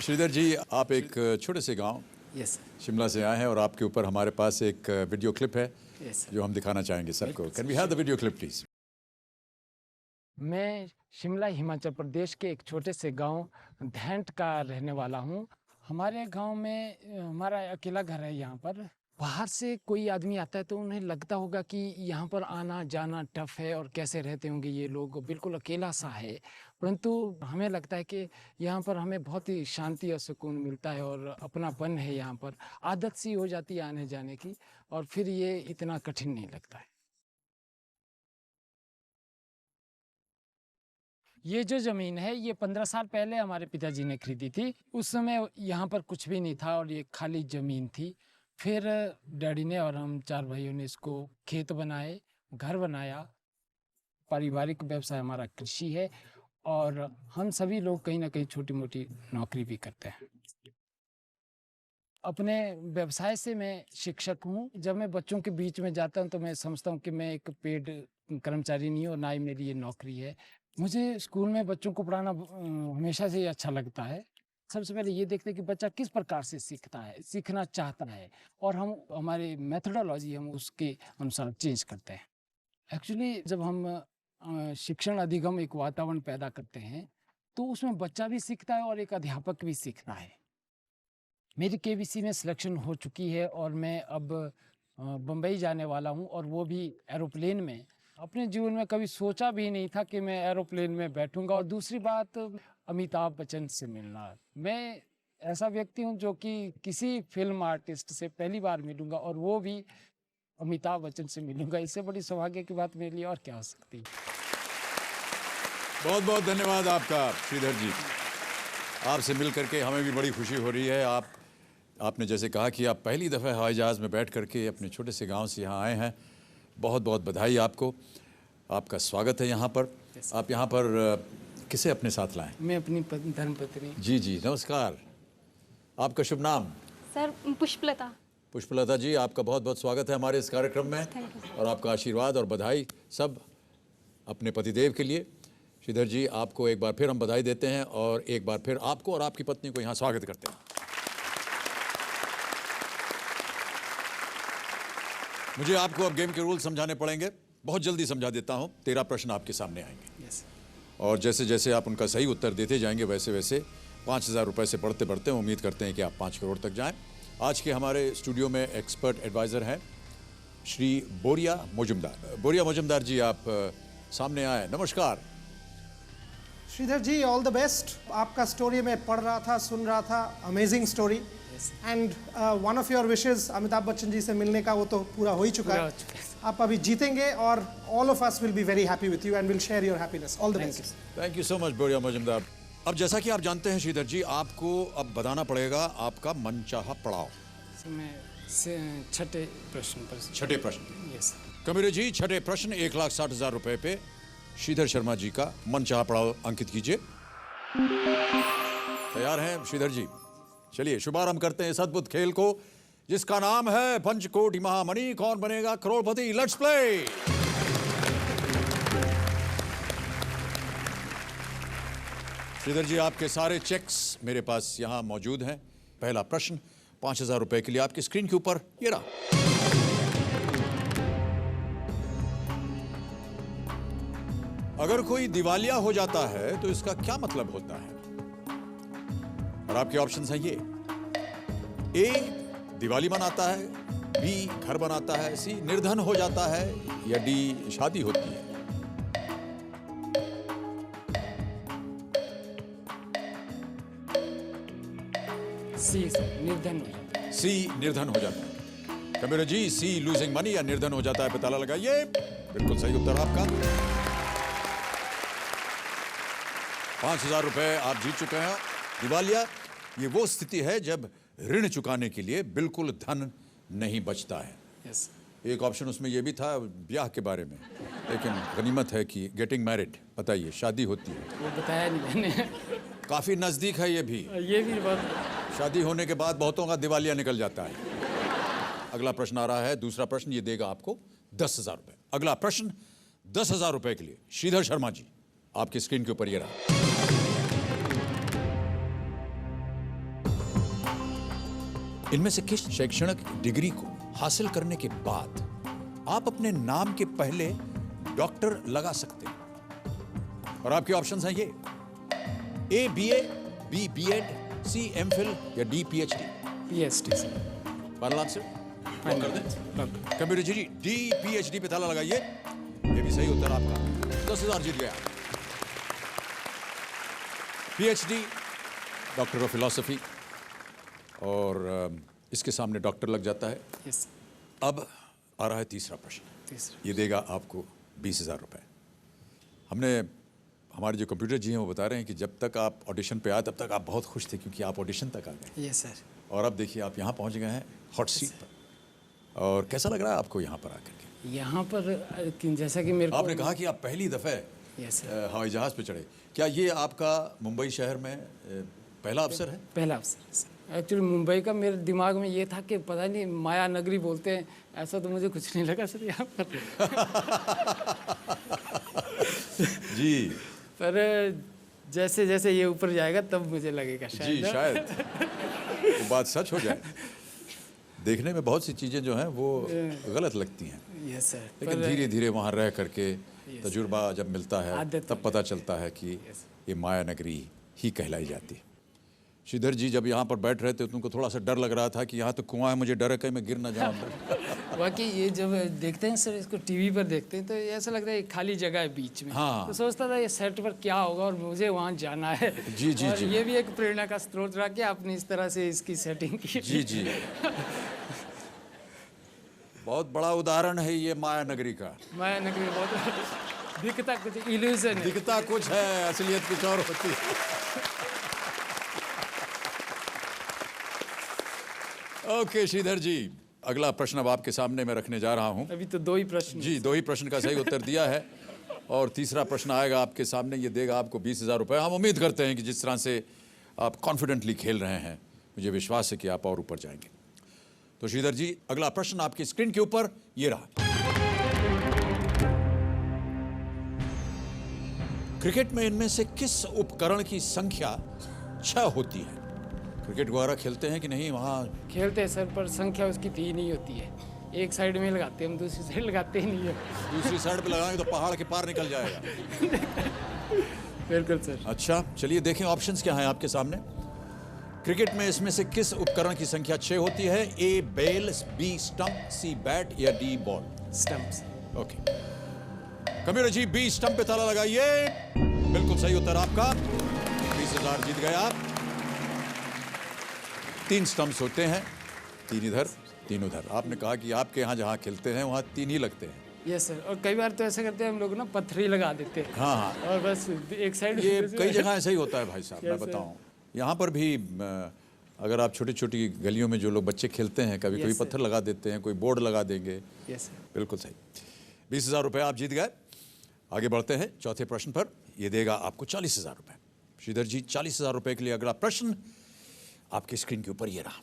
[SPEAKER 2] श्रीधर जी, आप एक छोटे से गांव
[SPEAKER 5] यस
[SPEAKER 2] शिमला से आए हैं और आपके ऊपर हमारे पास एक वीडियो क्लिप है
[SPEAKER 5] यस
[SPEAKER 2] जो हम दिखाना चाहेंगे सबको। Can we have the video clip please?
[SPEAKER 5] मैं शिमला हिमाचल प्रदेश के एक छोटे से गांव धैंट का रहने वाला हूं। हमारे गांव में हमारा अकेला घर है। यहाँ पर बाहर से कोई आदमी आता है तो उन्हें लगता होगा कि यहाँ पर आना जाना टफ है और कैसे रहते होंगे ये लोग, बिल्कुल अकेला सा है। परंतु हमें लगता है कि यहाँ पर हमें बहुत ही शांति और सुकून मिलता है और अपनापन है। यहाँ पर आदत सी हो जाती है आने जाने की और फिर ये इतना कठिन नहीं लगता है। ये जो ज़मीन है ये 15 साल पहले हमारे पिताजी ने खरीदी थी। उस समय यहाँ पर कुछ भी नहीं था और ये खाली ज़मीन थी। फिर डैडी ने और हम 4 भाइयों ने इसको खेत बनाए, घर बनाया। पारिवारिक व्यवसाय हमारा कृषि है और हम सभी लोग कहीं ना कहीं छोटी मोटी नौकरी भी करते हैं। अपने व्यवसाय से मैं शिक्षक हूँ। जब मैं बच्चों के बीच में जाता हूँ तो मैं समझता हूँ कि मैं एक पेड कर्मचारी नहीं हूँ और ना ही मेरी ये नौकरी है। मुझे स्कूल में बच्चों को पढ़ाना हमेशा से अच्छा लगता है। सबसे पहले ये देखते हैं कि बच्चा किस प्रकार से सीखता है, सीखना चाहता है और हम हमारे मेथोडोलॉजी हम उसके अनुसार चेंज करते हैं। एक्चुअली जब हम शिक्षण अधिगम एक वातावरण पैदा करते हैं तो उसमें बच्चा भी सीखता है और एक अध्यापक भी सीखता है। मेरी केबीसी में सिलेक्शन हो चुकी है और मैं अब बम्बई जाने वाला हूँ और वो भी एरोप्लेन में। अपने जीवन में कभी सोचा भी नहीं था कि मैं एरोप्लेन में बैठूंगा। और दूसरी बात, अमिताभ बच्चन से मिलना। मैं ऐसा व्यक्ति हूं जो कि किसी फिल्म आर्टिस्ट से पहली बार मिलूंगा और वो भी अमिताभ बच्चन से मिलूंगा। इससे बड़ी सौभाग्य की बात मेरे लिए और क्या हो सकती है।
[SPEAKER 2] बहुत बहुत धन्यवाद आपका श्रीधर जी। आपसे मिल करके हमें भी बड़ी खुशी हो रही है। आपने जैसे कहा कि आप पहली दफ़ा हवाई जहाज़ में बैठ करके अपने छोटे से गांव से यहाँ आए हैं। बहुत बहुत बधाई आपको, आपका स्वागत है यहाँ पर। आप यहाँ पर किसे अपने साथ लाएं?
[SPEAKER 5] मैं अपनी धर्मपत्नी।
[SPEAKER 2] जी जी, नमस्कार। आपका शुभ नाम?
[SPEAKER 6] सर पुष्पलता।
[SPEAKER 2] पुष्पलता जी, आपका बहुत बहुत स्वागत है हमारे इस कार्यक्रम में और आपका आशीर्वाद और बधाई सब अपने पतिदेव के लिए। श्रीधर जी, आपको एक बार फिर हम बधाई देते हैं और एक बार फिर आपको और आपकी पत्नी को यहाँ स्वागत करते हैं। मुझे आपको अब गेम के रूल समझाने पड़ेंगे। बहुत जल्दी समझा देता हूँ। 13 प्रश्न आपके सामने आएंगे
[SPEAKER 5] यस।
[SPEAKER 2] और जैसे जैसे आप उनका सही उत्तर देते जाएंगे वैसे वैसे 5,000 रुपये से बढ़ते बढ़ते उम्मीद करते हैं कि आप 5 करोड़ तक जाएं। आज के हमारे स्टूडियो में एक्सपर्ट एडवाइज़र हैं श्री बोरिया मुजुमदार। बोरिया मुजुमदार जी, आप सामने आए। नमस्कार।
[SPEAKER 7] Shridhar ji, all the best. आपका स्टोरी मैं पढ़ रहा था, सुन रहा था, amazing story. And one of your wishes Amitabh Bachchan ji से मिलने का वो तो पूरा हो ही चुका है। आप अभी जीतेंगे और all of us will be very happy with you and will share your happiness. All the best.
[SPEAKER 2] Thank you so much बोरिया मुजुमदार। अब जैसा कि आप जानते हैं श्रीधर जी, आपको अब बताना पड़ेगा आपका मनचाहा पड़ाव।
[SPEAKER 5] छठे प्रश्न पर।
[SPEAKER 2] छठे प्रश्न।
[SPEAKER 5] यस।
[SPEAKER 2] कबीर जी, छठे प्रश्न 1,60,000 रुपए पे श्रीधर शर्मा जी का मनचाहा पड़ाव अंकित कीजिए। तैयार हैं श्रीधर जी? चलिए शुभारंभ करते हैं इस अद्भुत खेल को जिसका नाम है पंचकोटि महामणि। कौन बनेगा करोड़पति? Let's play. श्रीधर जी, आपके सारे चेक्स मेरे पास यहां मौजूद हैं। पहला प्रश्न 5,000 रुपए के लिए आपकी स्क्रीन के ऊपर ये रहा। अगर कोई दिवालिया हो जाता है तो इसका क्या मतलब होता है? और आपके ऑप्शंस हैं ये। ए दिवाली मनाता है, बी घर बनाता है, सी निर्धन हो जाता है, या डी शादी होती है।
[SPEAKER 5] सी निर्धन हो जाता है।
[SPEAKER 2] सी निर्धन हो जाता है। कबीर जी, सी लूजिंग मनी या निर्धन हो जाता है पे ताला लगाइए। बिल्कुल सही उत्तर आपका। 5,000 रुपए आप जीत चुके हैं। दिवालिया ये वो स्थिति है जब ऋण चुकाने के लिए बिल्कुल धन नहीं बचता है।
[SPEAKER 5] यस।
[SPEAKER 2] एक ऑप्शन उसमें ये भी था ब्याह के बारे में, लेकिन गनीमत है कि गेटिंग मैरिड, बताइए, शादी होती है।
[SPEAKER 5] वो बताया नहीं मैंने।
[SPEAKER 2] काफी नजदीक है ये भी
[SPEAKER 5] बहुत।
[SPEAKER 2] शादी होने के बाद बहुतों का दिवालिया निकल जाता है। अगला प्रश्न आ रहा है, दूसरा प्रश्न, ये देगा आपको 10,000 रुपए। अगला प्रश्न 10,000 रुपए के लिए श्रीधर शर्मा जी, आपकी स्क्रीन के ऊपर ये रहा। इनमें से किस शैक्षणिक डिग्री को हासिल करने के बाद आप अपने नाम के पहले डॉक्टर लगा सकते हैं? और आपके ऑप्शंस हैं ये। ए बीए, बी बीएड, सी एमफिल या डी पीएचडी।
[SPEAKER 5] पीएचडी से।
[SPEAKER 2] फाइनल आंसर लॉक कर दें। कबीर जी, डी पीएचडी पे ताला लगाइए। ये भी सही उत्तर आपका। 10,000 जीत गया। पीएचडी, डॉक्टर ऑफ फिलॉसफी, और इसके सामने डॉक्टर लग जाता है।
[SPEAKER 5] यस।
[SPEAKER 2] अब आ रहा है तीसरा प्रश्न। ये देगा आपको 20,000 रुपए। हमने, हमारे जो कंप्यूटर जी हैं वो बता रहे हैं कि जब तक आप ऑडिशन पे आए तब तक आप बहुत खुश थे क्योंकि आप ऑडिशन तक आ गए।
[SPEAKER 5] Yes sir.
[SPEAKER 2] और अब देखिए आप यहाँ पहुँच गए हैं हॉट सीट पर। और कैसा लग रहा है आपको यहाँ पर आकर के?
[SPEAKER 5] यहाँ पर जैसा कि मेरे को
[SPEAKER 2] आपने कहा कि आप पहली दफ़े हवाई जहाज़ पे चढ़े। क्या ये आपका मुंबई शहर में पहला अवसर है?
[SPEAKER 5] पहला अवसर। एक्चुअली मुंबई का मेरे दिमाग में ये था कि पता नहीं माया नगरी बोलते हैं, ऐसा तो मुझे कुछ नहीं लगा सर यहाँ पर।
[SPEAKER 2] जी।
[SPEAKER 5] पर जैसे जैसे ये ऊपर जाएगा तब मुझे लगेगा शायद।
[SPEAKER 2] जी शायद वो बात सच हो जाए। देखने में बहुत सी चीज़ें जो हैं वो गलत लगती हैं।
[SPEAKER 5] Yes sir.
[SPEAKER 2] लेकिन धीरे धीरे वहाँ रह करके तजुर्बा जब मिलता है तब पता चलता है कि ये माया नगरी ही कहलाई जाती है। श्रीधर जी, जब यहाँ पर बैठ रहे थे तो तुमको थोड़ा सा डर लग रहा था कि यहाँ तो कुआं है, मुझे डर है कहीं मैं गिर ना जाऊँ।
[SPEAKER 5] बाकी ये जब देखते हैं सर, इसको टीवी पर देखते हैं तो ऐसा लगता है खाली जगह है बीच में।
[SPEAKER 2] हाँ।
[SPEAKER 5] तो सोचता था ये सेट पर क्या होगा और मुझे वहाँ जाना है।
[SPEAKER 2] जी जी
[SPEAKER 5] और
[SPEAKER 2] जी।
[SPEAKER 5] ये भी एक प्रेरणा का स्रोत रहा कि आपने इस तरह से इसकी सेटिंग की।
[SPEAKER 2] जी जी। बहुत बड़ा उदाहरण है ये माया नगरी का।
[SPEAKER 5] माया नगरी बहुत दिखता कुछ इल्यूजन है।
[SPEAKER 2] दिखता कुछ है, असलियत कुछ और होती है। ओके श्रीधर जी, अगला प्रश्न अब आपके सामने मैं रखने जा रहा हूं।
[SPEAKER 5] अभी तो 2 ही प्रश्न।
[SPEAKER 2] जी, 2 ही प्रश्न का सही उत्तर दिया है और तीसरा प्रश्न आएगा आपके सामने। ये देगा आपको 20,000 रुपए। हम उम्मीद करते हैं कि जिस तरह से आप कॉन्फिडेंटली खेल रहे हैं, मुझे विश्वास है कि आप और ऊपर जाएंगे। तो श्रीधर जी, अगला प्रश्न आपकी स्क्रीन के ऊपर ये रहा। क्रिकेट में इनमें से किस उपकरण की संख्या 6 होती है? क्रिकेट वगैरह खेलते हैं कि नहीं? वहाँ
[SPEAKER 5] खेलते हैं सर, पर संख्या उसकी 3 ही होती है। एक साइड में लगाते हैं हम, दूसरी साइड लगाते ही नहीं है।
[SPEAKER 2] दूसरी साइड पे लगाएंगे तो पहाड़ के पार निकल जाएगा।
[SPEAKER 5] बिल्कुल सर।
[SPEAKER 2] अच्छा, चलिए देखें ऑप्शंस क्या हैं आपके सामने। क्रिकेट में इसमें से किस उपकरण की संख्या 6 होती है? A bell, B stump, C bat या D ball?
[SPEAKER 5] Stumps.
[SPEAKER 2] Okay Kabir ji, B stump पे ताला लगाइए। बिल्कुल सही उत्तर आपका। 20,000 जीत गए आप। 3 स्टंप्स होते हैं, 3 इधर 3 उधर। आपने कहा कि आपके यहाँ जहाँ खेलते हैं वहाँ 3 ही लगते हैं।
[SPEAKER 5] Yes sir. और कई बार तो ऐसा करते हैं हम लोग ना, पत्थर ही लगा देते हैं।
[SPEAKER 2] हाँ हाँ।
[SPEAKER 5] और बस एक साइड।
[SPEAKER 2] ये कई जगह ऐसा ही होता है भाई साहब, मैं
[SPEAKER 5] Yes, sir.
[SPEAKER 2] बताऊँ। यहाँ पर भी अगर आप छोटी छोटी गलियों में जो लोग बच्चे खेलते हैं, कभी कभी
[SPEAKER 5] Yes, sir.
[SPEAKER 2] पत्थर लगा देते हैं, कोई बोर्ड लगा देंगे।
[SPEAKER 5] Yes sir.
[SPEAKER 2] बिल्कुल सही। 20,000 रुपये आप जीत गए। आगे बढ़ते हैं चौथे प्रश्न पर। यह देगा आपको 40,000 रुपए। श्रीधर जी, 40,000 रुपए के लिए अगला प्रश्न आपकी स्क्रीन के ऊपर ये रहा।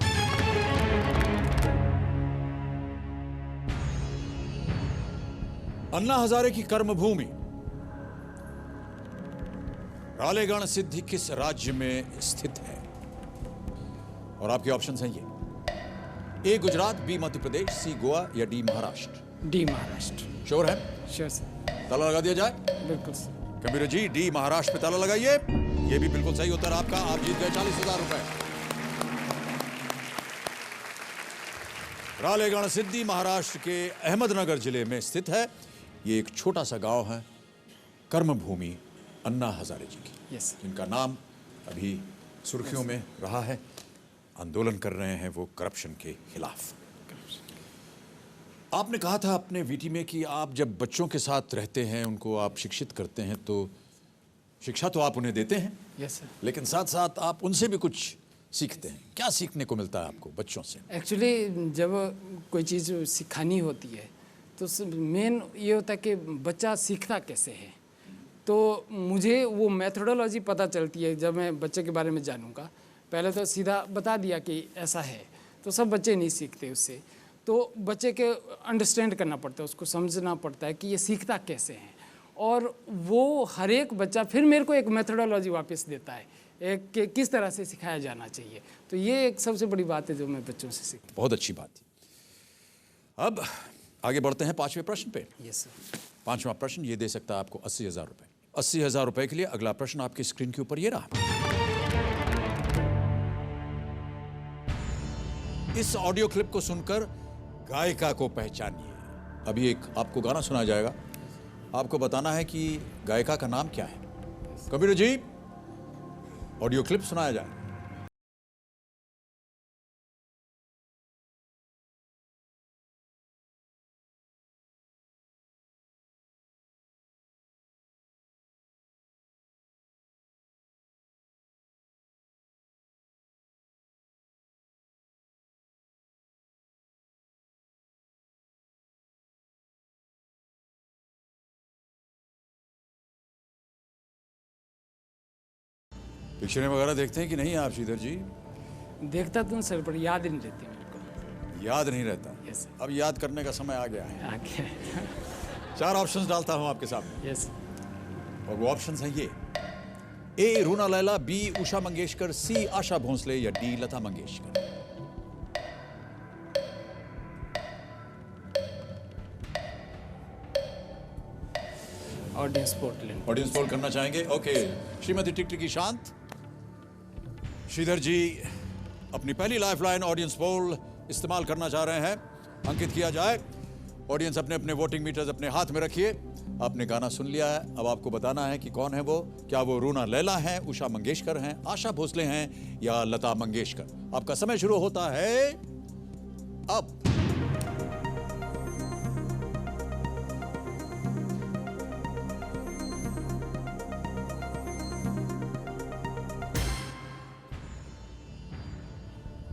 [SPEAKER 2] अन्ना हजारे की कर्मभूमि रालेगण सिद्धि किस राज्य में स्थित है? और आपके ऑप्शंस हैं ये: A Gujarat, B Madhya Pradesh, C Goa या D Maharashtra.
[SPEAKER 5] D Maharashtra.
[SPEAKER 2] Sure है?
[SPEAKER 5] Sure sir.
[SPEAKER 2] ताला लगा दिया जाए?
[SPEAKER 5] बिल्कुल सर।
[SPEAKER 2] कबीर जी, डी महाराष्ट्र पे ताला लगाइए। ये भी बिल्कुल सही उत्तर आपका। आप जीत गए 40,000 रुपए। रालेगण सिद्धि महाराष्ट्र के अहमदनगर जिले में स्थित है। ये एक छोटा सा गांव है, कर्मभूमि अन्ना हजारे जी की,
[SPEAKER 5] यस।
[SPEAKER 2] जिनका नाम अभी सुर्खियों में रहा है। आंदोलन कर रहे हैं वो करप्शन के खिलाफ। आपने कहा था अपने वीटी में कि आप जब बच्चों के साथ रहते हैं, उनको आप शिक्षित करते हैं, तो शिक्षा तो आप उन्हें देते हैं,
[SPEAKER 5] यस सर,
[SPEAKER 2] लेकिन साथ साथ आप उनसे भी कुछ सीखते हैं। क्या सीखने को मिलता है आपको बच्चों से?
[SPEAKER 5] एक्चुअली जब कोई चीज़ सिखानी होती है तो मेन ये होता है कि बच्चा सीखता कैसे है। तो मुझे वो मेथोडोलॉजी पता चलती है जब मैं बच्चे के बारे में जानूंगा। पहले तो सीधा बता दिया कि ऐसा है, तो सब बच्चे नहीं सीखते उससे। तो बच्चे के अंडरस्टैंड करना पड़ता है, उसको समझना पड़ता है कि ये सीखता कैसे है। और वो हर एक बच्चा फिर मेरे को एक मेथोडोलॉजी वापस देता है, एक कि किस तरह से सिखाया जाना चाहिए। तो ये एक सबसे बड़ी बात है जो मैं बच्चों से सीखता हूँ।
[SPEAKER 2] बहुत अच्छी बात है। अब आगे बढ़ते हैं पांचवें प्रश्न पे।
[SPEAKER 5] Yes sir.
[SPEAKER 2] पांचवा प्रश्न ये दे सकता है आपको 80,000 रुपए। 80,000 रुपए के लिए अगला प्रश्न आपकी स्क्रीन के ऊपर ये रहा। इस ऑडियो क्लिप को सुनकर गायिका को पहचानिए। अभी एक आपको गाना सुनाया जाएगा, आपको बताना है कि गायिका का नाम क्या है। कबीर जी, ऑडियो क्लिप सुनाया जाए। पिक्चरें वगैरह देखते हैं कि नहीं आप श्रीधर जी?
[SPEAKER 5] देखता तो सर, पर याद नहीं रहती मेरे को।
[SPEAKER 2] याद नहीं रहता?
[SPEAKER 5] Yes sir.
[SPEAKER 2] अब याद करने का समय आ गया है।
[SPEAKER 5] आगे।
[SPEAKER 2] 4 ऑप्शंस डालता हूं आपके सामने,
[SPEAKER 5] यस।
[SPEAKER 2] और वो ऑप्शंस हैं ये: A Runa Laila, B Usha Mangeshkar, C Asha Bhosle या D Lata Mangeshkar.
[SPEAKER 5] Audience Portland.
[SPEAKER 2] Audience poll करना चाहेंगे? ओके। श्रीमती टिकटिकी शांत, श्रीधर जी अपनी पहली लाइफलाइन ऑडियंस पोल इस्तेमाल करना चाह रहे हैं। अंकित किया जाए। ऑडियंस अपने अपने वोटिंग मीटर्स अपने हाथ में रखिए। आपने गाना सुन लिया है, अब आपको बताना है कि कौन है वो। क्या वो रूना लैला हैं, उषा मंगेशकर हैं, आशा भोसले हैं या लता मंगेशकर? आपका समय शुरू होता है अब।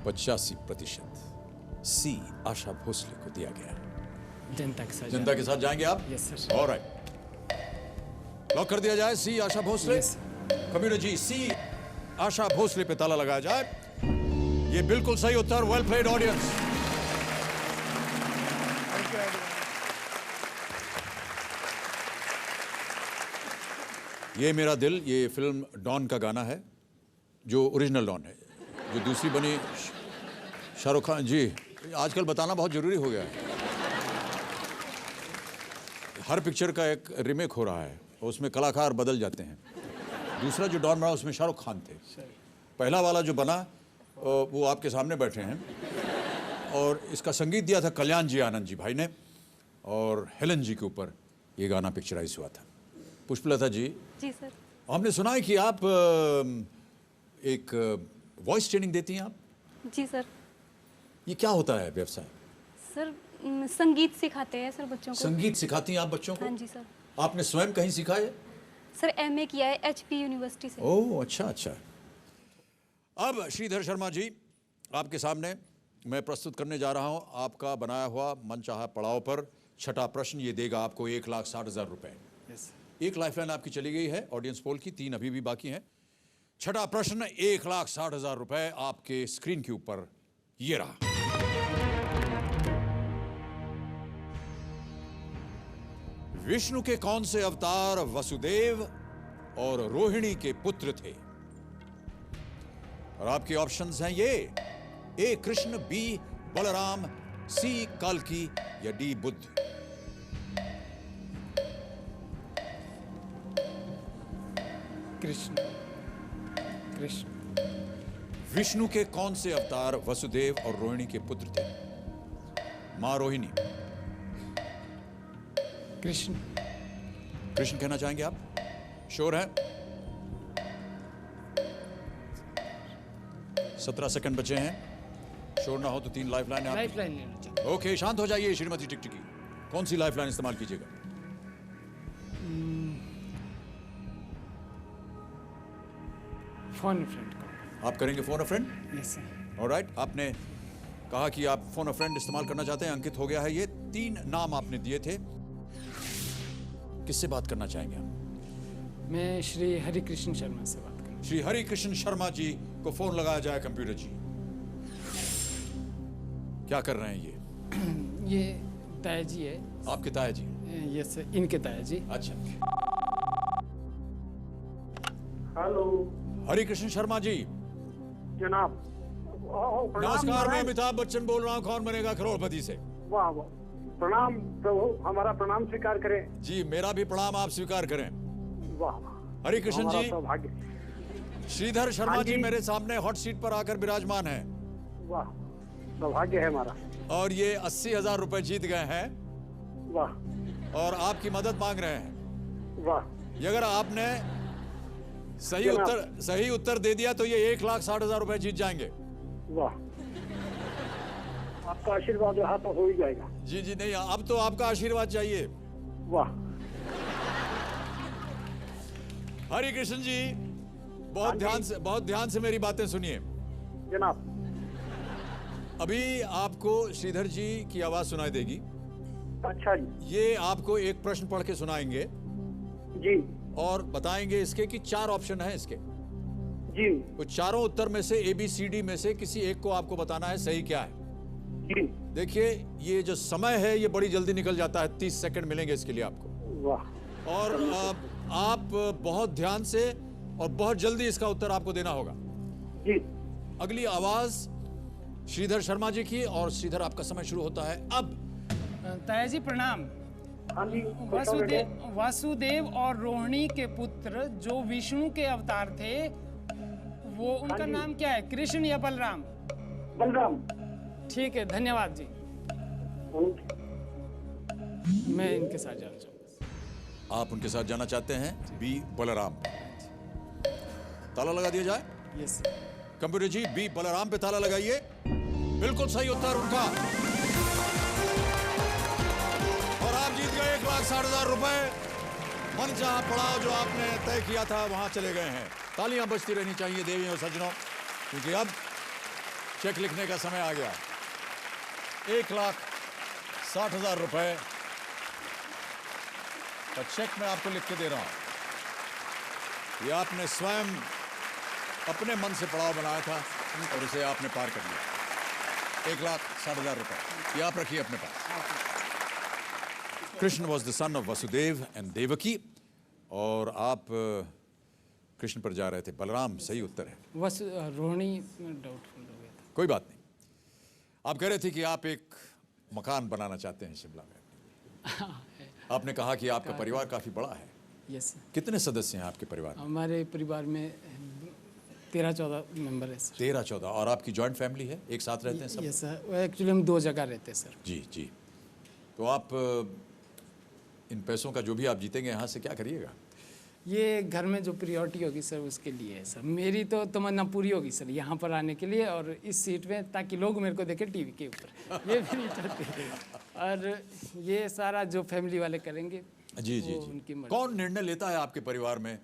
[SPEAKER 2] पचासी % सी आशा भोसले को दिया गया।
[SPEAKER 5] जनता के साथ।
[SPEAKER 2] जनता के साथ जाएंगे आप?
[SPEAKER 5] Yes sir.
[SPEAKER 2] ऑलराइट, लॉक कर दिया जाए सी आशा भोसले।
[SPEAKER 5] Yes.
[SPEAKER 2] कबीर जी, सी आशा भोसले पे ताला लगाया जाए। ये बिल्कुल सही उत्तर। Well played audience. ये मेरा दिल, ये फिल्म डॉन का गाना है, जो ओरिजिनल डॉन है। जो दूसरी बनी शाहरुख खान जी, आजकल बताना बहुत जरूरी हो गया है। हर पिक्चर का एक रीमेक हो रहा है, उसमें कलाकार बदल जाते हैं। दूसरा जो डॉन बना उसमें शाहरुख खान थे। पहला वाला जो बना वो आपके सामने बैठे हैं, और इसका संगीत दिया था कल्याण जी आनंद जी भाई ने, और हेलन जी के ऊपर ये गाना पिक्चराइज हुआ था। पुष्पलता जी,
[SPEAKER 6] जी सर।
[SPEAKER 2] हमने सुना है कि आप एक वॉइस ट्रेनिंग देती हैं आप?
[SPEAKER 6] जी सर।
[SPEAKER 2] ये क्या होता है व्यवसाय?
[SPEAKER 6] सर संगीत सिखाते हैं सर बच्चों को।
[SPEAKER 2] संगीत सिखाती हैं आप बच्चों को?
[SPEAKER 6] हाँ जी सर।
[SPEAKER 2] आपने स्वयं कहीं सीखा है?
[SPEAKER 6] सर MA किया है HP यूनिवर्सिटी से।
[SPEAKER 2] ओह अच्छा अच्छा। अब श्रीधर शर्मा जी, आपके सामने मैं प्रस्तुत करने जा रहा हूं आपका बनाया हुआ मनचाहा पड़ाव पर छठा प्रश्न। ये देगा आपको 1,60,000 रुपए।
[SPEAKER 5] यस।
[SPEAKER 2] एक लाइफलाइन आपकी चली गई है ऑडियंस पोल की, 3 अभी भी बाकी हैं। छठा प्रश्न 1,60,000 रुपए आपके स्क्रीन के ऊपर ये रहा। विष्णु के कौन से अवतार वसुदेव और रोहिणी के पुत्र थे? और आपके ऑप्शंस हैं ये: ए कृष्ण, बी बलराम, सी कल्कि या डी बुद्ध।
[SPEAKER 5] कृष्ण। कृष्ण।
[SPEAKER 2] विष्णु के कौन से अवतार वसुदेव और रोहिणी के पुत्र थे? मां रोहिणी।
[SPEAKER 5] कृष्ण।
[SPEAKER 2] कृष्ण कहना चाहेंगे आप? श्योर हैं? 17 सेकंड बचे हैं। श्योर ना हो तो 3 लाइफलाइन है
[SPEAKER 5] लाइफ लाइन लेना चाहता
[SPEAKER 2] ओके, शांत हो जाइए श्रीमती टिकटिकी। कौन सी लाइफलाइन इस्तेमाल कीजिएगा?
[SPEAKER 5] फोन फ्रेंड का।
[SPEAKER 2] आप करेंगे phone a friend?
[SPEAKER 5] Yes sir.
[SPEAKER 2] Alright, आपने कहा कि आप फोन अ फ्रेंड इस्तेमाल करना चाहते हैं। अंकित हो गया है ये। 3 नाम आपने दिए थे, किससे बात करना चाहेंगे आप?
[SPEAKER 5] मैं श्री हरि कृष्ण शर्मा से बात करना।
[SPEAKER 2] श्री हरि कृष्ण शर्मा जी को फोन लगाया जाए। कंप्यूटर जी क्या कर रहे हैं
[SPEAKER 5] ये ताया जी है।
[SPEAKER 2] आपके ताया जी?
[SPEAKER 5] यस सर, इनके ताया जी।
[SPEAKER 2] अच्छा।
[SPEAKER 4] हेलो
[SPEAKER 2] हरि कृष्ण शर्मा जी
[SPEAKER 4] जनाब।
[SPEAKER 2] नमस्कार, मैं अमिताभ बच्चन बोल रहा हूँ, कौन बनेगा करोड़पति से।
[SPEAKER 4] वाह वाह, प्रणाम प्रभु, हमारा प्रणाम स्वीकार करें।
[SPEAKER 2] जी मेरा भी प्रणाम आप स्वीकार करें।
[SPEAKER 4] वाह
[SPEAKER 2] हरि कृष्ण
[SPEAKER 4] हमारा
[SPEAKER 2] जी,
[SPEAKER 4] सौभाग्य।
[SPEAKER 2] श्रीधर शर्मा
[SPEAKER 4] हाँ
[SPEAKER 2] जी
[SPEAKER 4] जी।
[SPEAKER 2] मेरे सामने हॉट सीट पर आकर विराजमान हैं
[SPEAKER 4] वाह, सौभाग्य है हमारा।
[SPEAKER 2] और ये 80,000 रुपए जीत गए हैं
[SPEAKER 4] वाह
[SPEAKER 2] और आपकी मदद मांग रहे हैं।
[SPEAKER 4] वाह,
[SPEAKER 2] ये अगर आपने
[SPEAKER 4] जनाब।
[SPEAKER 2] सही उत्तर दे दिया तो ये 1,60,000 रुपए जीत जाएंगे।
[SPEAKER 4] वाह, आपका आशीर्वाद रहा तो हो ही जाएगा।
[SPEAKER 2] जी जी नहीं, अब तो आपका आशीर्वाद चाहिए।
[SPEAKER 4] वाह,
[SPEAKER 2] हरि कृष्ण जी
[SPEAKER 4] हाँ जी।
[SPEAKER 2] बहुत ध्यान से मेरी बातें सुनिए।
[SPEAKER 4] जनाब।
[SPEAKER 2] अभी आपको श्रीधर जी की आवाज सुनाई देगी।
[SPEAKER 4] अच्छा जी।
[SPEAKER 2] ये आपको एक प्रश्न पढ़ के सुनाएंगे
[SPEAKER 4] जी
[SPEAKER 2] और बताएंगे इसके कि 4 ऑप्शन है इसके।
[SPEAKER 4] जी
[SPEAKER 2] तो चारों उत्तर में से ABCD में से किसी एक को आपको बताना है सही क्या है।
[SPEAKER 4] जी।
[SPEAKER 2] देखिए ये जो समय है ये बड़ी जल्दी निकल जाता है, 30 सेकंड मिलेंगे इसके लिए आपको।
[SPEAKER 4] वाह,
[SPEAKER 2] और आप बहुत ध्यान से और बहुत जल्दी इसका उत्तर आपको देना होगा।
[SPEAKER 4] जी
[SPEAKER 2] अगली आवाज श्रीधर शर्मा जी की और श्रीधर आपका समय शुरू होता है अब।
[SPEAKER 5] ताया जी प्रणाम।
[SPEAKER 4] हाँ जी।
[SPEAKER 5] वासुदेव और रोहिणी के पुत्र जो विष्णु के अवतार थे, वो उनका
[SPEAKER 4] जी।
[SPEAKER 5] नाम क्या है, कृष्ण या बलराम?
[SPEAKER 4] बलराम।
[SPEAKER 5] ठीक है, धन्यवाद जी। मैं इनके साथ जाना चाहूँगा।
[SPEAKER 2] आप उनके साथ जाना चाहते हैं? बी बलराम। ताला लगा दिया जाए।
[SPEAKER 5] Yes sir.
[SPEAKER 2] Computer ji B Balram पे ताला लगाइए। बिल्कुल सही उत्तर उनका और आप जीत गए 1,60,000 रुपए। मनचाहा पड़ाव जो आपने तय किया था वहां चले गए हैं। तालियां बजती रहनी चाहिए देवियों और सज्जनों, क्योंकि अब चेक लिखने का समय आ गया। 1,60,000 रुपए का चेक मैं आपको लिख के दे रहा हूं। ये आपने स्वयं अपने मन से पड़ाव बनाया था और इसे आपने पार कर लिया। 1,60,000 रुपए ये आप रखिए अपने पास। Krishna was the son of Vasudev and Devaki और आप कृष्ण पर जा रहे थे। बलराम सही उत्तर है।
[SPEAKER 5] बस रोहिणी में डाउटफुल हो गया था।
[SPEAKER 2] कोई बात नहीं। आप कह रहे थे कि आप एक मकान बनाना चाहते हैं शिमला में। आपने कहा कि आपका परिवार काफी बड़ा है।
[SPEAKER 5] यस।
[SPEAKER 2] कितने सदस्य हैं आपके परिवार में?
[SPEAKER 5] हमारे परिवार में 13-14 मेंबर है सर।
[SPEAKER 2] 13-14। और आपकी जॉइंट फैमिली है, एक साथ रहते हैं सब?
[SPEAKER 5] यस सर, एक्चुअली हम 2 जगह रहते हैं सर।
[SPEAKER 2] जी जी। तो आप इन पैसों का जो भी आप जीतेंगे यहाँ से क्या करिएगा?
[SPEAKER 5] ये घर में जो प्रायोरिटी होगी सर उसके लिए है सर। मेरी तो तमन्ना पूरी होगी सर यहाँ पर आने के लिए और इस सीट में, ताकि लोग मेरे को देखें टीवी के ऊपर। ये मेरी चाहती है। और ये सारा जो फैमिली वाले करेंगे
[SPEAKER 2] जी जी
[SPEAKER 5] वो
[SPEAKER 2] जी।
[SPEAKER 5] उनकी मर्जी।
[SPEAKER 2] कौन निर्णय लेता है आपके परिवार में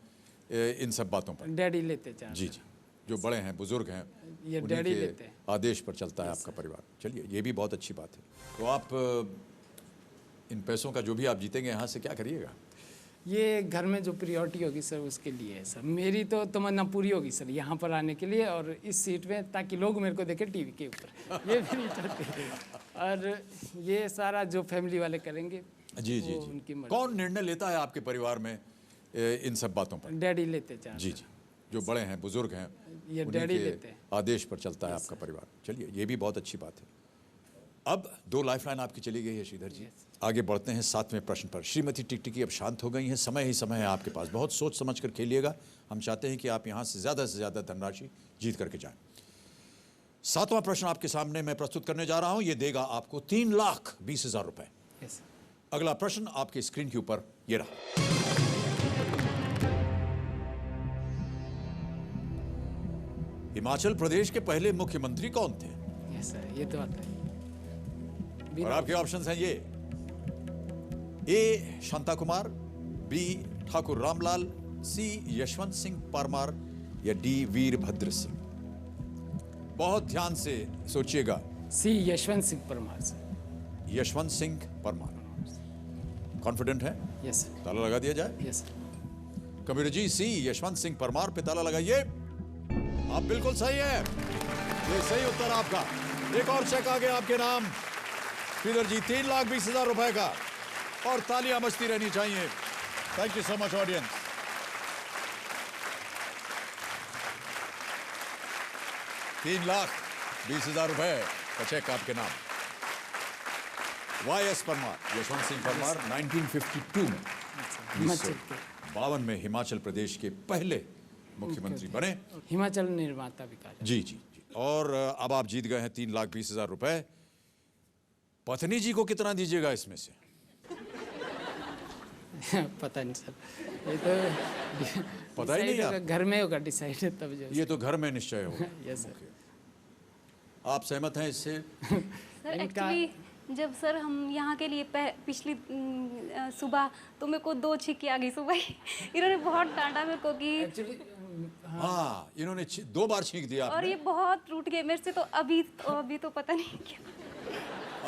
[SPEAKER 2] इन सब बातों पर?
[SPEAKER 5] डैडी लेते चार।
[SPEAKER 2] जी जी। जो बड़े हैं, बुजुर्ग हैं,
[SPEAKER 5] ये
[SPEAKER 2] उन्हीं
[SPEAKER 5] डैडी
[SPEAKER 2] के
[SPEAKER 5] लेते हैं।
[SPEAKER 2] आदेश पर चलता है आपका परिवार। चलिए ये भी बहुत अच्छी बात है। तो आप इन पैसों का जो भी आप जीतेंगे यहाँ से क्या करिएगा?
[SPEAKER 5] ये घर में जो प्रायोरिटी होगी सर उसके लिए है सर। मेरी तो तमन्ना पूरी होगी सर यहाँ पर आने के लिए और इस सीट में, ताकि लोग मेरे को देखें टीवी के ऊपर। ये मेरी चाहते हैं। और ये सारा जो फैमिली वाले करेंगे
[SPEAKER 3] जी जी
[SPEAKER 5] वो
[SPEAKER 3] जी।
[SPEAKER 5] उनकी मर्जी।
[SPEAKER 3] कौन निर्णय लेता है आपके परिवार में इन सब बातों पर?
[SPEAKER 5] डैडी लेते चार।
[SPEAKER 3] जी जी, जो बड़े हैं, बुजुर्ग हैं,
[SPEAKER 5] ये
[SPEAKER 3] उन्हीं
[SPEAKER 5] डैडी
[SPEAKER 3] के
[SPEAKER 5] लेते हैं।
[SPEAKER 3] आदेश पर चलता है आपका परिवार। चलिए, ये भी बहुत अच्छी बात है। अब 2 लाइफलाइन आपकी चली गई है श्रीधर जी। आगे बढ़ते हैं 7वें प्रश्न पर। श्रीमती टिकटिकी अब शांत हो गई हैं, समय ही समय है आपके पास। बहुत सोच समझ कर खेलिएगा। हम चाहते हैं कि आप यहाँ से ज़्यादा धनराशि जीत करके जाएं। 7वां प्रश्न आपके सामने मैं प्रस्तुत करने जा रहा हूँ। ये देगा आपको 3,20,000 रुपए।
[SPEAKER 5] यस।
[SPEAKER 3] अगला प्रश्न आपके स्क्रीन के ऊपर ये रहा। हिमाचल प्रदेश के पहले मुख्यमंत्री कौन थे?
[SPEAKER 5] यस सर, ये तो आता है।
[SPEAKER 3] और आपके ऑप्शंस हैं ये: A Shanta Kumar, B Thakur Ramlal, C Yashwant Singh Parmar या डी वीरभद्र सिंह। बहुत ध्यान से सोचिएगा।
[SPEAKER 5] C Yashwant Singh Parmar sir.
[SPEAKER 3] Yashwant Singh Parmar. Confident है?
[SPEAKER 5] Yes sir.
[SPEAKER 3] ताला लगा दिया जाए?
[SPEAKER 5] Yes sir.
[SPEAKER 3] Kabir ji, C Yashwant Singh Parmar पे ताला लगाइए। आप बिल्कुल सही है। ये सही उत्तर आपका। एक और चेक आ गया आपके नाम श्रीधर जी, 3,20,000 रुपए का। और तालियां बजती रहनी चाहिए। Thank you so much audience. ₹3,20,000 का चेक आपके नाम। YS परमार, यशवंत सिंह परमार 1952 में,
[SPEAKER 5] हिमाचल
[SPEAKER 3] 1952 में हिमाचल प्रदेश के पहले मुख्यमंत्री बने।
[SPEAKER 5] हिमाचल निर्माता विकास।
[SPEAKER 3] जी जी जी। और अब आप जीत गए हैं 3,20,000 रुपए। पत्नी जी को कितना दीजिएगा इसमें से?
[SPEAKER 5] पता नहीं सर, ये तो
[SPEAKER 3] पता ही नहीं
[SPEAKER 5] decide
[SPEAKER 3] आप?
[SPEAKER 5] होगा, घर में होगा डिसाइड तब जो।
[SPEAKER 3] ये तो घर में निश्चय होगा।
[SPEAKER 5] Yes sir.
[SPEAKER 3] आप सहमत हैं इससे?
[SPEAKER 6] सर
[SPEAKER 5] इनका-
[SPEAKER 6] एक्चुअली जब सर हम यहाँ के लिए पिछली सुबह तो मेरे को 2 छींके आ गई सुबह ही। इन्होंने बहुत डांटा मेरे को कि
[SPEAKER 5] एक्चुअली
[SPEAKER 3] हाँ, इन्होंने 2 बार छींक दिया
[SPEAKER 6] और
[SPEAKER 3] आपने।
[SPEAKER 6] ये बहुत रूठ गए मेरे से। तो अभी तो पता नहीं क्या।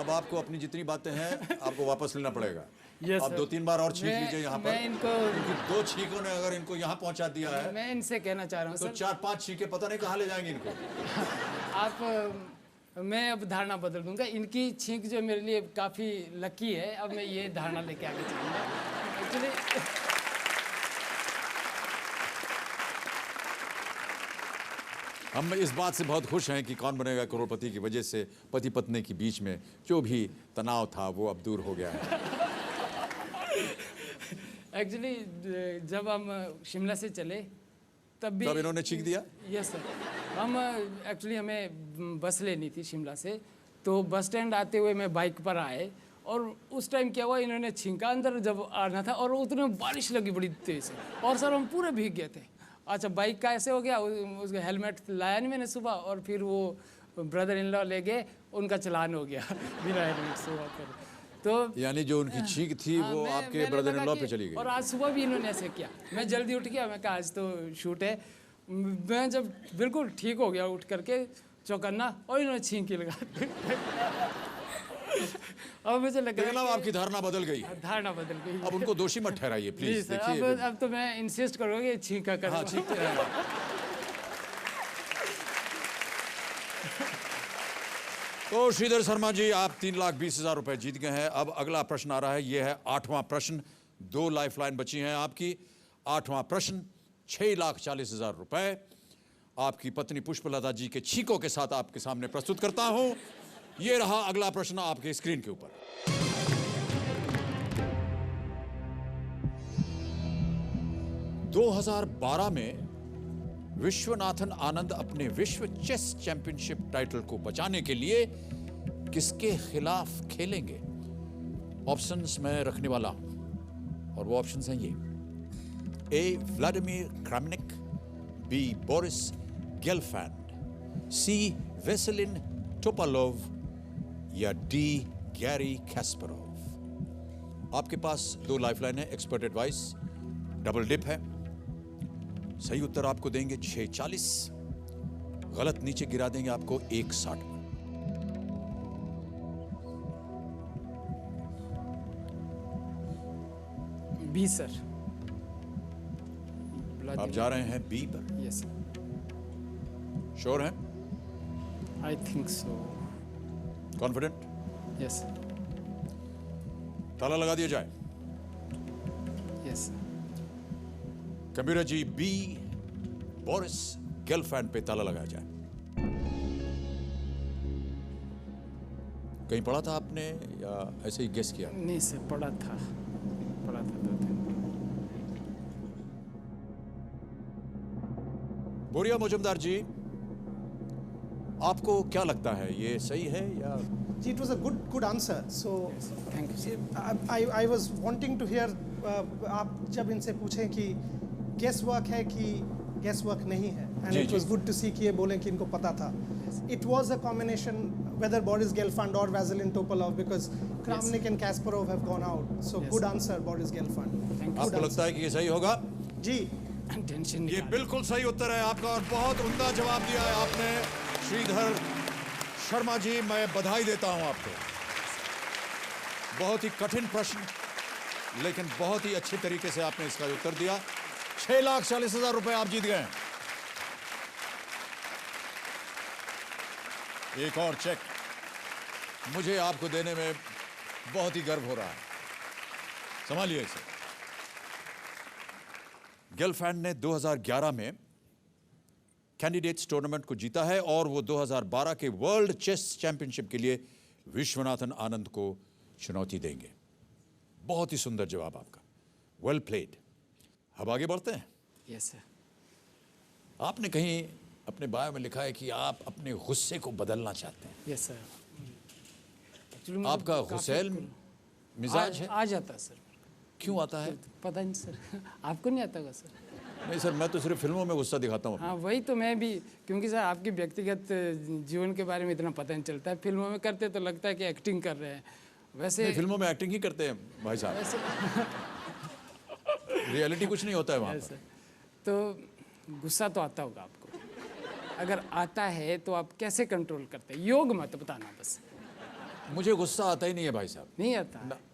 [SPEAKER 3] अब आपको अपनी जितनी बातें हैं आपको वापस लेना पड़ेगा।
[SPEAKER 5] Yes,
[SPEAKER 3] आप
[SPEAKER 5] sir.
[SPEAKER 3] 2-3 बार और छींक
[SPEAKER 5] मैं-
[SPEAKER 3] लीजिए यहाँ
[SPEAKER 5] मैं
[SPEAKER 3] पर।
[SPEAKER 5] इनको
[SPEAKER 3] क्योंकि 2 छींकों ने अगर इनको यहाँ पहुँचा दिया है
[SPEAKER 5] मैं इनसे कहना चाह रहा हूँ
[SPEAKER 3] तो
[SPEAKER 5] सर,
[SPEAKER 3] 4-5 छींके पता नहीं कहाँ ले जाएंगे इनको।
[SPEAKER 5] आप मैं अब धारणा बदल दूंगा। इनकी छींक जो मेरे लिए काफ़ी लकी है, अब मैं ये धारणा लेके आगे चलूँगा। एक्चुअली
[SPEAKER 3] हम इस बात से बहुत खुश हैं कि कौन बनेगा करोड़पति की वजह से पति पत्नी के बीच में जो भी तनाव था वो अब दूर हो गया है।
[SPEAKER 5] एक्चुअली जब हम शिमला से चले तब भी
[SPEAKER 3] तब इन्होंने छींक दिया?
[SPEAKER 5] Yes sir. हम एक्चुअली हमें बस लेनी थी शिमला से, तो बस स्टैंड आते हुए मैं बाइक पर आए और उस टाइम क्या हुआ, इन्होंने छींका अंदर जब आना था और उतने बारिश लगी बड़ी तेज और सर हम पूरे भीग गए थे। अच्छा, बाइक का ऐसे हो गया, उसका हेलमेट लाया नहीं मैंने सुबह, और फिर वो ब्रदर इन लॉ ले गए, उनका चलान हो गया बिना हेलमेट से वहाँ पर। तो
[SPEAKER 3] यानी जो उनकी छींक थी
[SPEAKER 5] हाँ,
[SPEAKER 3] वो
[SPEAKER 5] मैं-
[SPEAKER 3] आपके
[SPEAKER 5] मैंने
[SPEAKER 3] ब्रदर इन
[SPEAKER 5] लगा
[SPEAKER 3] लॉ
[SPEAKER 5] कि-
[SPEAKER 3] पे चली गई।
[SPEAKER 5] और आज सुबह भी इन्होंने ऐसे किया। मैं जल्दी उठ गया, मैं कहा आज तो शूट है। मैं जब बिल्कुल ठीक हो गया उठ करके चौकन्ना, और इन्होंने छींकी लगा। अब मुझे लग
[SPEAKER 3] लेकिन अब
[SPEAKER 5] रहा है
[SPEAKER 3] आपकी धारणा बदल गई है।
[SPEAKER 5] कि धारणा बदल गई।
[SPEAKER 3] अब उनको दोषी मत ठहराइए
[SPEAKER 5] जी
[SPEAKER 3] प्लीज।
[SPEAKER 5] सर,
[SPEAKER 3] देखिए
[SPEAKER 5] अब तो मैं इंसिस्ट करूँगी छींका कर।
[SPEAKER 3] हाँ, छींकते रहें। तो श्रीधर शर्मा जी, आप 3,20,000 रुपए जीत गए हैं। अब अगला प्रश्न आ रहा है, यह है 8वां प्रश्न। 2 लाइफलाइन बची हैं आपकी। 8वां प्रश्न 6,40,000 रुपए आपकी पत्नी पुष्पलता जी के छींकों के साथ आपके सामने प्रस्तुत करता हूं। यह रहा अगला प्रश्न आपके स्क्रीन के ऊपर। ...2012 में विश्वनाथन आनंद अपने विश्व चेस चैंपियनशिप टाइटल को बचाने के लिए किसके खिलाफ खेलेंगे? ऑप्शंस मैं रखने वाला हूं और वो ऑप्शंस हैं ये: A Vladimir Kramnik, B Boris Gelfand, C Veselin Topalov या डी गैरी कैस्परोव। आपके पास 2 लाइफलाइन है, एक्सपर्ट एडवाइस, डबल डिप है। सही उत्तर आपको देंगे 6,40, गलत नीचे गिरा देंगे आपको 1,60।
[SPEAKER 5] B sir.
[SPEAKER 2] आप जा रहे हैं बी पर?
[SPEAKER 5] यस
[SPEAKER 2] श्योर हैं?
[SPEAKER 5] I think so.
[SPEAKER 2] Confident?
[SPEAKER 5] Yes
[SPEAKER 2] ताला लगा दिया जाए।
[SPEAKER 5] Yes
[SPEAKER 2] computer ji, B Boris Gelfand पे ताला लगाया जाए। कहीं पढ़ा था आपने या ऐसे ही गेस किया?
[SPEAKER 5] नहीं सर, पढ़ा था 2 दिन।
[SPEAKER 2] बोरिया मुजुमदार जी, आपको क्या लगता है, ये सही है या?
[SPEAKER 7] जी, it was a good answer. So
[SPEAKER 5] thank you sir.
[SPEAKER 7] I was wanting to hear आप जब इनसे पूछें कि guess work है कि guess work नहीं है, and
[SPEAKER 2] ji,
[SPEAKER 7] it was good to see कि ये बोलें कि इनको पता था. It was a combination whether Boris Gelfand or Vasilin Topalov, because Kramnik and Kasparov have gone out. So
[SPEAKER 5] Yes.
[SPEAKER 7] good answer, Boris Gelfand.
[SPEAKER 5] Thank you.
[SPEAKER 2] आपको लगता है कि ये सही होगा?
[SPEAKER 7] जी,
[SPEAKER 5] टेंशन
[SPEAKER 2] ये बिल्कुल सही उत्तर है आपका और बहुत उम्दा जवाब दिया है आपने श्रीधर शर्मा जी। मैं बधाई देता हूं आपको। बहुत ही कठिन प्रश्न, लेकिन बहुत ही अच्छे तरीके से आपने इसका उत्तर दिया। 6,40,000 रुपए आप जीत गए। एक और चेक मुझे आपको देने में बहुत ही गर्व हो रहा है। संभालिए इसे। गेलफैंड ने 2011 में कैंडिडेट्स टूर्नामेंट को जीता है और वो 2012 के वर्ल्ड चेस चैंपियनशिप के लिए विश्वनाथन आनंद को चुनौती देंगे। बहुत ही सुंदर जवाब आपका, वेल प्लेड। अब आगे बढ़ते हैं।
[SPEAKER 5] Yes sir.
[SPEAKER 2] आपने कहीं अपने बायो में लिखा है कि आप अपने गुस्से को बदलना चाहते हैं।
[SPEAKER 5] Yes sir. एक्चुअली
[SPEAKER 2] आपका गुस्सैल मिजाज है?
[SPEAKER 5] आ जाता है सर।
[SPEAKER 2] क्यों आता है?
[SPEAKER 5] पता नहीं सर, आपको नहीं आता होगा सर?
[SPEAKER 2] नहीं सर, मैं तो सिर्फ फिल्मों में गुस्सा दिखाता हूँ।
[SPEAKER 5] हाँ वही तो मैं भी, क्योंकि सर आपकी व्यक्तिगत जीवन के बारे में इतना पता नहीं चलता है। फिल्मों में करते तो लगता है कि एक्टिंग कर रहे हैं, वैसे
[SPEAKER 2] नहीं, फिल्मों में एक्टिंग ही करते हैं भाई साहब,
[SPEAKER 5] वैसे
[SPEAKER 2] रियलिटी कुछ नहीं होता है वहाँ
[SPEAKER 5] ऐसा।
[SPEAKER 2] पर।
[SPEAKER 5] तो गुस्सा तो आता होगा आपको, अगर आता है तो आप कैसे कंट्रोल करते हैं? योग मत बताना बस।
[SPEAKER 2] मुझे गुस्सा आता ही नहीं है भाई साहब,
[SPEAKER 5] नहीं आता है?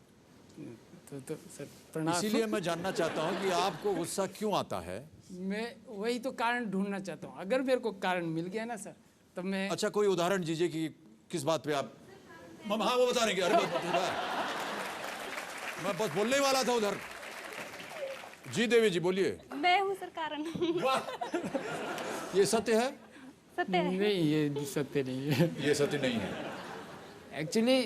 [SPEAKER 5] तो सर प्रणाम।
[SPEAKER 2] इसीलिए मैं जानना चाहता हूँ कि आपको गुस्सा क्यों आता है।
[SPEAKER 5] मैं वही तो कारण ढूंढना चाहता हूँ। अगर मेरे को कारण मिल गया ना सर, तब मैं
[SPEAKER 2] अच्छा कोई उदाहरण दीजिए कि किस बात पे आप। हाँ वो बता रहे अरे मैं बस बोलने वाला था उधर। जी देवी जी बोलिए।
[SPEAKER 6] मैं हूँ सर कारण।
[SPEAKER 2] ये सत्य है?
[SPEAKER 6] सत्य है।
[SPEAKER 5] नहीं, ये सत्य नहीं है।
[SPEAKER 2] ये सत्य नहीं है।
[SPEAKER 5] एक्चुअली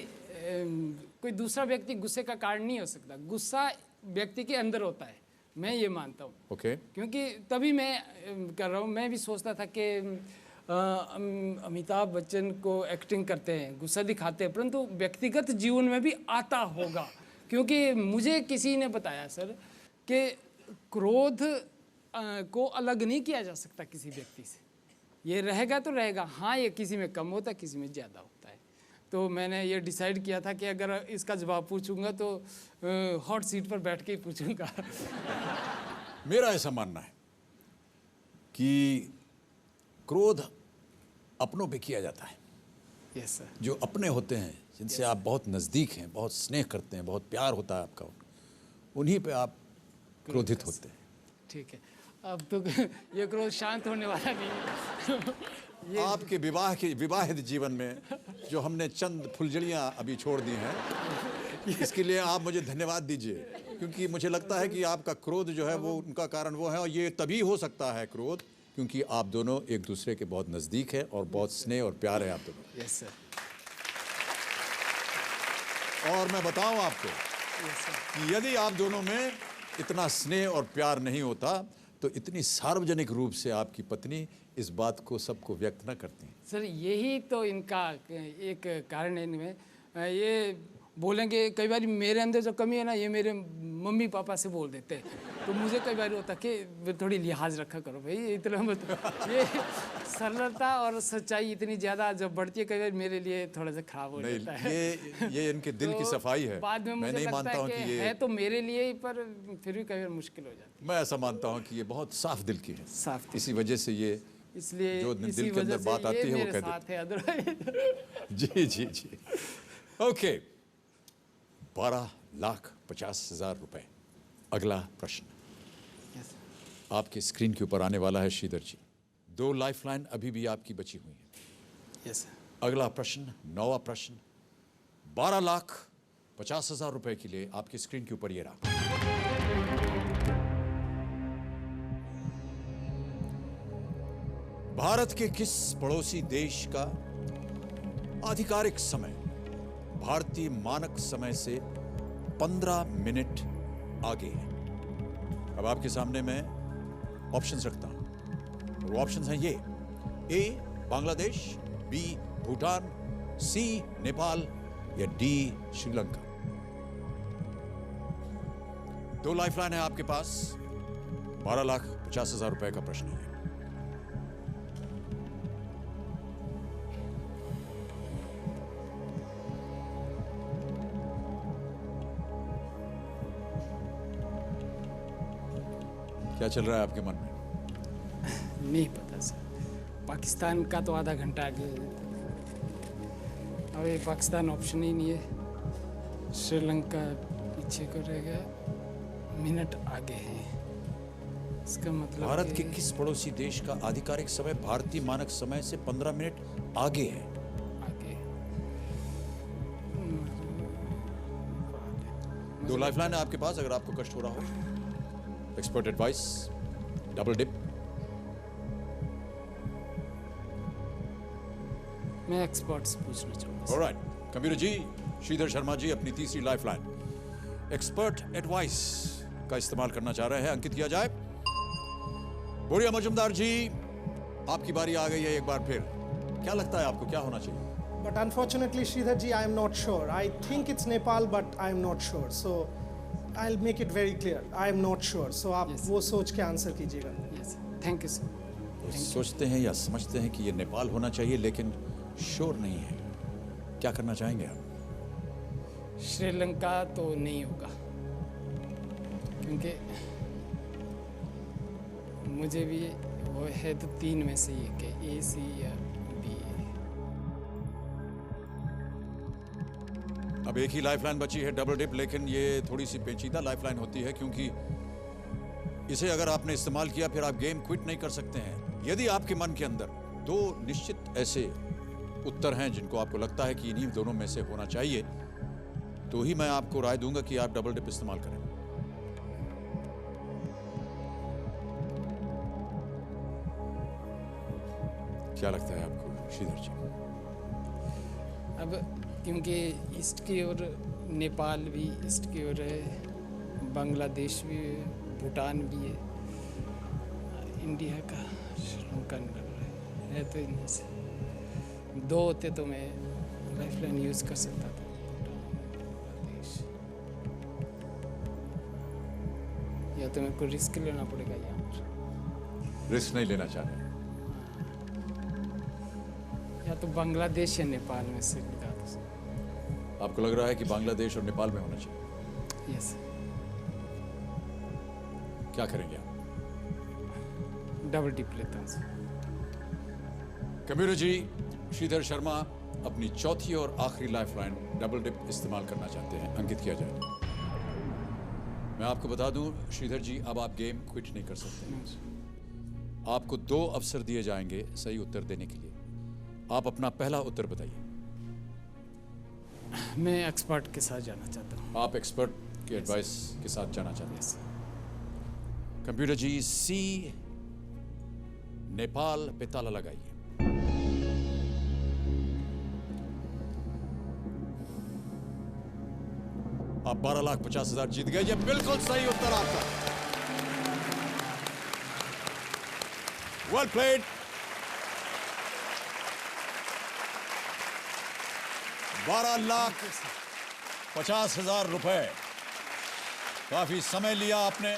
[SPEAKER 5] कोई दूसरा व्यक्ति गुस्से का कारण नहीं हो सकता। गुस्सा व्यक्ति के अंदर होता है, मैं ये मानता हूँ।
[SPEAKER 2] ओके।
[SPEAKER 5] क्योंकि तभी मैं कर रहा हूँ। मैं भी सोचता था कि अमिताभ बच्चन को एक्टिंग करते हैं, गुस्सा दिखाते हैं, परंतु व्यक्तिगत जीवन में भी आता होगा। क्योंकि मुझे किसी ने बताया सर कि क्रोध को अलग नहीं किया जा सकता किसी व्यक्ति से। ये रहेगा तो रहेगा, हाँ ये किसी में कम होता है, किसी में ज़्यादा होता है। तो मैंने ये डिसाइड किया था कि अगर इसका जवाब पूछूंगा तो हॉट सीट पर बैठ के ही पूछूंगा।
[SPEAKER 2] मेरा ऐसा मानना है कि क्रोध अपनों पे किया जाता है।
[SPEAKER 5] Yes sir.
[SPEAKER 2] जो अपने होते हैं, जिनसे आप बहुत नज़दीक हैं, बहुत स्नेह करते हैं, बहुत प्यार होता है आपका, उन्हीं पे आप क्रोधित होते हैं।
[SPEAKER 5] ठीक है, अब तो ये क्रोध शांत होने वाला नहीं है।
[SPEAKER 2] आपके विवाहित जीवन में जो हमने चंद फुलझड़ियाँ अभी छोड़ दी हैं, इसके लिए आप मुझे धन्यवाद दीजिए, क्योंकि मुझे लगता है कि आपका क्रोध जो है वो उनका कारण वो है, और ये तभी हो सकता है क्रोध क्योंकि आप दोनों एक दूसरे के बहुत नज़दीक हैं और बहुत स्नेह और प्यार है आप दोनों।
[SPEAKER 5] Yes sir.
[SPEAKER 2] और मैं बताऊं आपको कि यदि आप दोनों में इतना स्नेह और प्यार नहीं होता तो इतनी सार्वजनिक रूप से आपकी पत्नी इस बात को सबको व्यक्त न करती।
[SPEAKER 5] सर यही तो इनका एक कारण है इनमें। ये बोलेंगे कई बार मेरे अंदर जो कमी है ना, ये मेरे मम्मी पापा से बोल देते हैं, तो मुझे कई बार होता कि थोड़ी लिहाज रखा करो भाई, इतना मत। ये सरलता और सच्चाई इतनी ज़्यादा जब बढ़ती है, कई बार मेरे लिए थोड़ा सा खराब हो जाता है।
[SPEAKER 2] ये इनके दिल की सफाई है।
[SPEAKER 5] बाद में मुझे
[SPEAKER 2] मैं नहीं
[SPEAKER 5] लगता
[SPEAKER 2] मानता
[SPEAKER 5] है
[SPEAKER 2] हूं
[SPEAKER 5] कि
[SPEAKER 2] कि ये
[SPEAKER 5] है तो मेरे लिए ही, पर फिर भी कई बार मुश्किल हो जाती
[SPEAKER 2] मैं ऐसा मानता हूं कि ये बहुत साफ दिल की है।
[SPEAKER 5] साफ दिल।
[SPEAKER 2] इसी वजह से ये
[SPEAKER 5] इसलिए
[SPEAKER 2] जो
[SPEAKER 5] इसी
[SPEAKER 2] दिल के अंदर
[SPEAKER 5] वजह से
[SPEAKER 2] बात आती है वो
[SPEAKER 5] मेरे
[SPEAKER 2] कह
[SPEAKER 5] साथ है, अदरवाइज।
[SPEAKER 2] जी जी जी। ओके, 12,50,000 रुपए। अगला प्रश्न।
[SPEAKER 5] Yes.
[SPEAKER 2] आपके स्क्रीन के ऊपर आने वाला है श्रीधर जी। 2 लाइफलाइन अभी भी आपकी बची हुई है।
[SPEAKER 5] यस
[SPEAKER 2] अगला प्रश्न, 9वां प्रश्न, 12,50,000 रुपए के लिए आपकी स्क्रीन के ऊपर ये रहा। भारत के किस पड़ोसी देश का आधिकारिक समय भारतीय मानक समय से 15 मिनट आगे है? अब आपके सामने मैं ऑप्शंस रखता हूं और वो ऑप्शंस हैं ये: ए बांग्लादेश, बी भूटान, सी नेपाल या डी श्रीलंका। 2 लाइफलाइन है आपके पास, 12,50,000 रुपए का प्रश्न है। क्या चल रहा है आपके मन में?
[SPEAKER 5] नहीं पता सर, पाकिस्तान का तो आधा घंटा आगे है। अब ये पाकिस्तान ऑप्शन ही नहीं है, श्रीलंका पीछे को रह गया, मिनट आगे है। इसका मतलब
[SPEAKER 2] भारत के किस पड़ोसी देश का आधिकारिक समय भारतीय मानक समय से 15 मिनट आगे है?
[SPEAKER 5] आगे
[SPEAKER 2] 2 लाइफलाइन है आपके पास, अगर आपको कष्ट हो रहा हो। Expert advice, double dip.
[SPEAKER 5] मैं एक्सपर्ट से पूछना चाहूँगा।
[SPEAKER 2] ऑलराइट, कंप्यूटर जी, श्रीधर शर्मा जी अपनी तीसरी लाइफलाइन एक्सपर्ट एडवाइस का इस्तेमाल करना चाह रहे हैं। अंकित किया जाए। बोरिया मजुमदार जी, आपकी बारी आ गई है एक बार फिर। क्या लगता है आपको, क्या होना चाहिए?
[SPEAKER 7] But unfortunately, Sridhar ji, I am not sure. I think it's Nepal, but I am not sure. So I'll make it very clear. I am not sure. So आप
[SPEAKER 5] Yes.
[SPEAKER 7] वो सोच के आंसर कीजिएगा।
[SPEAKER 5] Yes thank you sir.
[SPEAKER 2] सोचते हैं या समझते हैं कि ये नेपाल होना चाहिए, लेकिन श्योर नहीं है। क्या करना चाहेंगे आप?
[SPEAKER 5] श्रीलंका तो नहीं होगा, क्योंकि मुझे भी वो है तो 3 में से एक है, ए सी या बी।
[SPEAKER 2] अब एक ही लाइफलाइन बची है, डबल डिप, लेकिन ये थोड़ी सी पेचीदा लाइफलाइन होती है, क्योंकि इसे अगर आपने इस्तेमाल किया फिर आप गेम क्विट नहीं कर सकते हैं। यदि आपके मन के अंदर 2 निश्चित ऐसे उत्तर हैं जिनको आपको लगता है कि इन्हीं दोनों में से होना चाहिए, तो ही मैं आपको राय दूंगा कि आप डबल डिप इस्तेमाल करें। क्या लगता है आपको श्रीधर जी?
[SPEAKER 5] अब क्योंकि ईस्ट की ओर नेपाल भी ईस्ट की ओर है, बांग्लादेश भी है, भूटान भी है, इंडिया का श्रीलंका नहीं लग रहा है तो इनमें से 2 होते तो मैं लाइफलाइन यूज़ कर सकता था। बांग्लादेश या तो मेरे को रिस्क लेना पड़ेगा यहाँ पर,
[SPEAKER 2] रिस्क नहीं लेना चाह रहे?
[SPEAKER 5] या तो बांग्लादेश या नेपाल में से निकाल दो।
[SPEAKER 2] आपको लग रहा है कि बांग्लादेश और नेपाल में होना चाहिए?
[SPEAKER 5] यस
[SPEAKER 2] क्या करेंगे आप?
[SPEAKER 5] डबल डिप लेता हूँ सर।
[SPEAKER 2] कंप्यूटर जी, श्रीधर शर्मा अपनी चौथी और आखिरी लाइफलाइन डबल डिप इस्तेमाल करना चाहते हैं। अंकित किया जाए। मैं आपको बता दूं श्रीधर जी, अब आप गेम क्विट नहीं कर सकते। आपको 2 अवसर दिए जाएंगे सही उत्तर देने के लिए। आप अपना पहला उत्तर बताइए।
[SPEAKER 5] मैं एक्सपर्ट के साथ जाना चाहता हूँ।
[SPEAKER 2] आप एक्सपर्ट के एडवाइस के साथ जाना चाहते हैं। कंप्यूटर जी, सी नेपाल पे ताला लगाइए। आप 12,50,000 जीत गए। ये बिल्कुल सही उत्तर आपका। Well played. 12,50,000 रुपए। काफी समय लिया आपने,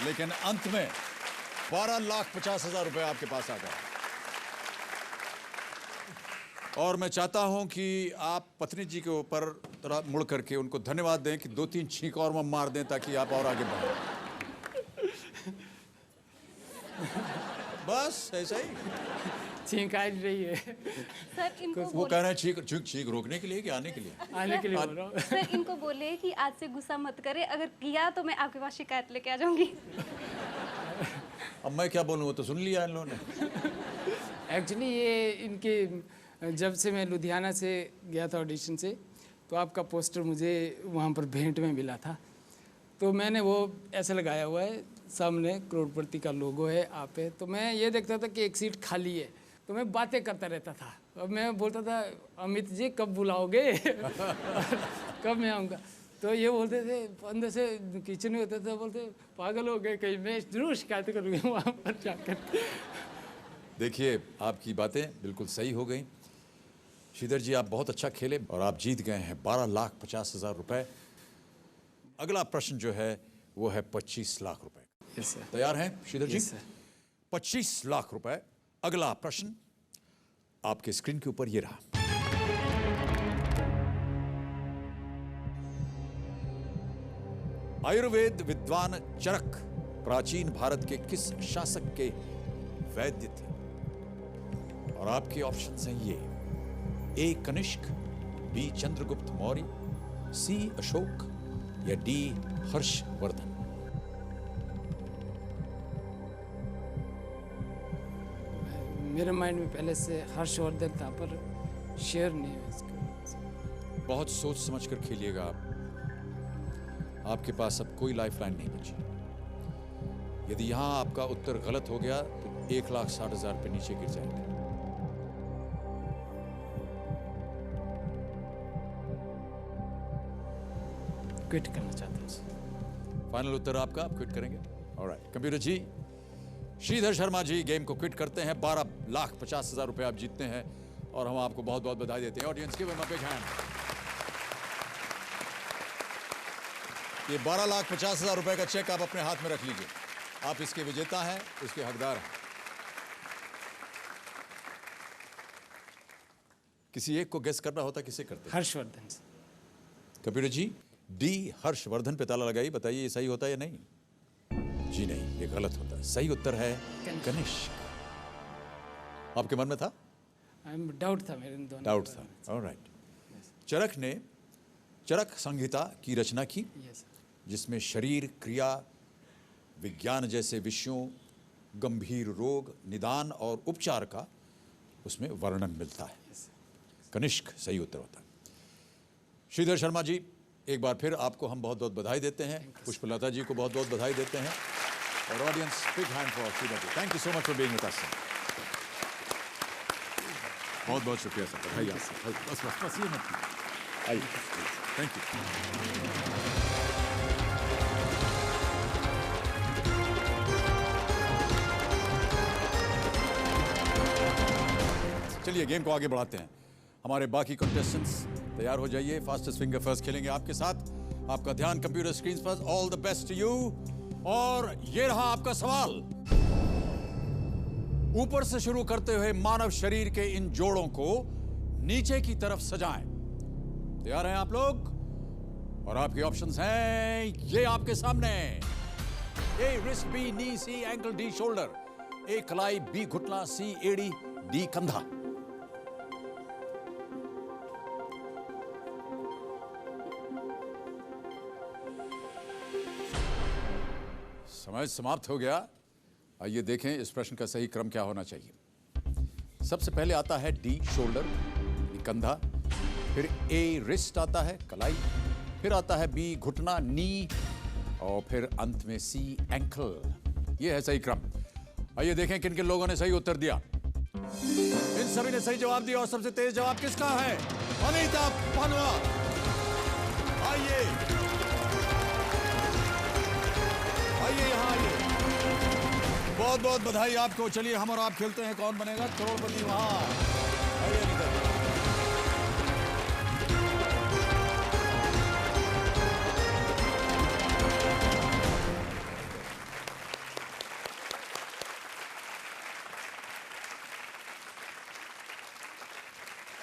[SPEAKER 2] लेकिन अंत में 12,50,000 रुपए आपके पास आ गए। और मैं चाहता हूं कि आप पत्नी जी के ऊपर थोड़ा मुड़ करके उनको धन्यवाद दें कि 2-3 छींक और मार दें ताकि आप और आगे बढ़ें। बस ऐसा ही।
[SPEAKER 5] छींक आ रही है।
[SPEAKER 6] सर इनको
[SPEAKER 2] वो कह रहे हैं छींक रोकने के लिए कि आने के लिए?
[SPEAKER 5] आने के लिए बोल रहा हूँ।
[SPEAKER 6] सर इनको बोले कि आज से गुस्सा मत करे, अगर किया तो मैं आपके पास शिकायत लेके आ जाऊंगी।
[SPEAKER 2] अब मैं क्या बोलूँ, वो तो सुन लिया इन लोगों ने।
[SPEAKER 5] एक्चुअली ये इनके जब से मैं लुधियाना से गया था ऑडिशन से, तो आपका पोस्टर मुझे वहाँ पर भेंट में मिला था। तो मैंने वो ऐसे लगाया हुआ है, सामने करोड़पति का लोगो है, आप है। तो मैं ये देखता था कि एक सीट खाली है, तो मैं बातें करता रहता था। अब मैं बोलता था अमित जी कब बुलाओगे कब मैं आऊँगा। तो ये बोलते थे, अंदर से किचन में होते थे, बोलते पागल हो गए कहीं, मैं जरूर शिकायत करूँगी वहाँ पर जाकर।
[SPEAKER 2] देखिए आपकी बातें बिल्कुल सही हो गई। श्रीधर जी आप बहुत अच्छा खेले और आप जीत गए हैं 12,50,000 रुपए। अगला प्रश्न जो है वो है 25 लाख रुपए।
[SPEAKER 5] Yes sir.
[SPEAKER 2] तैयार हैं श्रीधर जी?
[SPEAKER 5] Yes sir.
[SPEAKER 2] 25 लाख रुपए। अगला प्रश्न आपके स्क्रीन के ऊपर ये रहा। आयुर्वेद विद्वान चरक प्राचीन भारत के किस शासक के वैद्य थे? और आपके ऑप्शंस हैं ये: ए कनिष्क, बी चंद्रगुप्त मौर्य, सी अशोक या डी हर्षवर्धन।
[SPEAKER 5] मेरे माइंड में पहले से हर्षवर्धन था, पर शेयर नहीं है इसका।
[SPEAKER 2] बहुत सोच समझ कर खेलिएगा आप। आपके पास अब कोई लाइफलाइन नहीं बची। यदि यहां आपका उत्तर गलत हो गया तो 1,60,000 रुपये नीचे गिर जाएंगे।
[SPEAKER 5] क्विट करना चाहता हूँ।
[SPEAKER 2] फाइनल उत्तर आपका, आप क्विट करेंगे? ऑलराइट कंप्यूटर जी, श्रीधर शर्मा जी गेम को क्विट करते हैं। 12,50,000 रुपये आप जीतते हैं और हम आपको बहुत बहुत बधाई देते हैं। Audience give him a big hand. ये 12,50,000 रुपये का चेक आप अपने हाथ में रख लीजिए। आप इसके विजेता हैं, इसके हकदार हैं। किसी एक को गेस करना होता, किसे करते?
[SPEAKER 5] हर्षवर्धन से।
[SPEAKER 2] कंप्यूटर जी, डी हर्षवर्धन पे ताला लगाइए, बताइए ये सही होता है या नहीं? जी नहीं, ये गलत होता है। सही उत्तर है कनिष्क। आपके मन में था?
[SPEAKER 5] डाउट था मेरे दोनों।
[SPEAKER 2] डाउट था, ऑलराइट। चरक ने चरक संहिता की रचना की,
[SPEAKER 5] यस सर।
[SPEAKER 2] जिसमें शरीर, क्रिया, विज्ञान जैसे विषयों, गंभीर रोग, निदान और उपचार का उसमें वर्णन मिलता है। कनिष्क सही उत्तर होता है। श्रीधर शर्मा जी, एक बार फिर आपको हम बहुत बहुत बधाई देते हैं। पुष्पलता जी को बहुत बहुत बधाई देते हैं। और audience, big hand for Shridhar ji. Thank you so much for being with us. बहुत बहुत शुक्रिया सर, बधाई आपको। बस बस बस ये मत कीजिए। आइए, थैंक यू। चलिए गेम को आगे बढ़ाते हैं। हमारे बाकी कंटेस्टेंट्स तैयार हो जाइए। फास्टेस्ट फिंगर फर्स्ट खेलेंगे आपके साथ। आपका ध्यान कंप्यूटर स्क्रीन पर। All the best to you. और ये रहा आपका सवाल। ऊपर से शुरू करते हुए मानव शरीर के इन जोड़ों को नीचे की तरफ सजाएं। तैयार हैं आप लोग? और आपके ऑप्शंस हैं ये आपके सामने। ए रिस्ट, बी नी, सी एंकल, डी शोल्डर। ए कलाई, बी घुटना, सी एड़ी, डी कंधा। समय समाप्त हो गया। आइए देखें इस प्रश्न का सही क्रम क्या होना चाहिए। सबसे पहले आता है डी शोल्डर, कंधा। फिर ए रिस्ट आता है, कलाई। फिर आता है बी घुटना, नी। और फिर अंत में सी एंकल। यह है सही क्रम। आइए देखें किन किन लोगों ने सही उत्तर दिया। इन सभी ने सही जवाब दिया और सबसे तेज जवाब किसका है? अनीता पानवा। आइए आइए यहाँ आइए। बहुत बहुत बधाई आपको। चलिए हम और आप खेलते हैं कौन बनेगा करोड़पति। वहां आइए अनीता।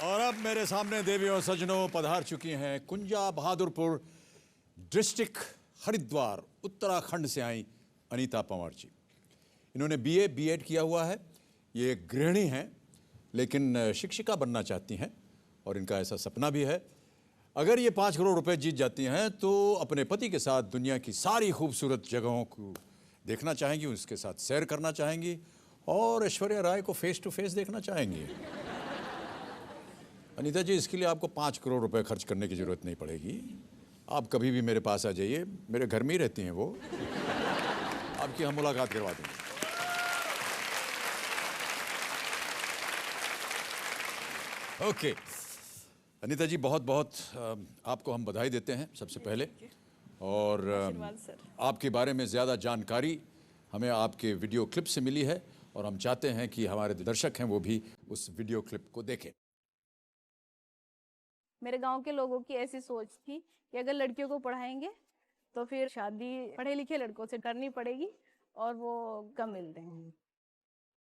[SPEAKER 2] और अब मेरे सामने देवी और सज्जनों पधार चुकी हैं कुंजा बहादुरपुर डिस्ट्रिक्ट हरिद्वार उत्तराखंड से आई अनीता पंवार जी। इन्होंने बीए बीएड किया हुआ है। ये एक गृहिणी हैं लेकिन शिक्षिका बनना चाहती हैं और इनका ऐसा सपना भी है। अगर ये 5 करोड़ रुपए जीत जाती हैं तो अपने पति के साथ दुनिया की सारी खूबसूरत जगहों को देखना चाहेंगी, उसके साथ सैर करना चाहेंगी और ऐश्वर्या राय को फेस टू फेस देखना चाहेंगी। अनीता जी, इसके लिए आपको 5 करोड़ रुपए खर्च करने की जरूरत नहीं पड़ेगी। आप कभी भी मेरे पास आ जाइए, मेरे घर में ही रहती हैं वो, आपकी हम मुलाकात करवा देंगे। ओके अनीता जी, बहुत बहुत आपको हम बधाई देते हैं सबसे पहले, और आपके बारे में ज़्यादा जानकारी हमें आपके वीडियो क्लिप से मिली है और हम चाहते हैं कि हमारे दर्शक हैं वो भी उस वीडियो क्लिप को देखें।
[SPEAKER 8] मेरे गांव के लोगों की ऐसी सोच थी कि अगर लड़कियों को पढ़ाएंगे तो फिर शादी पढ़े लिखे लड़कों से करनी पड़ेगी और वो कम मिलते हैं।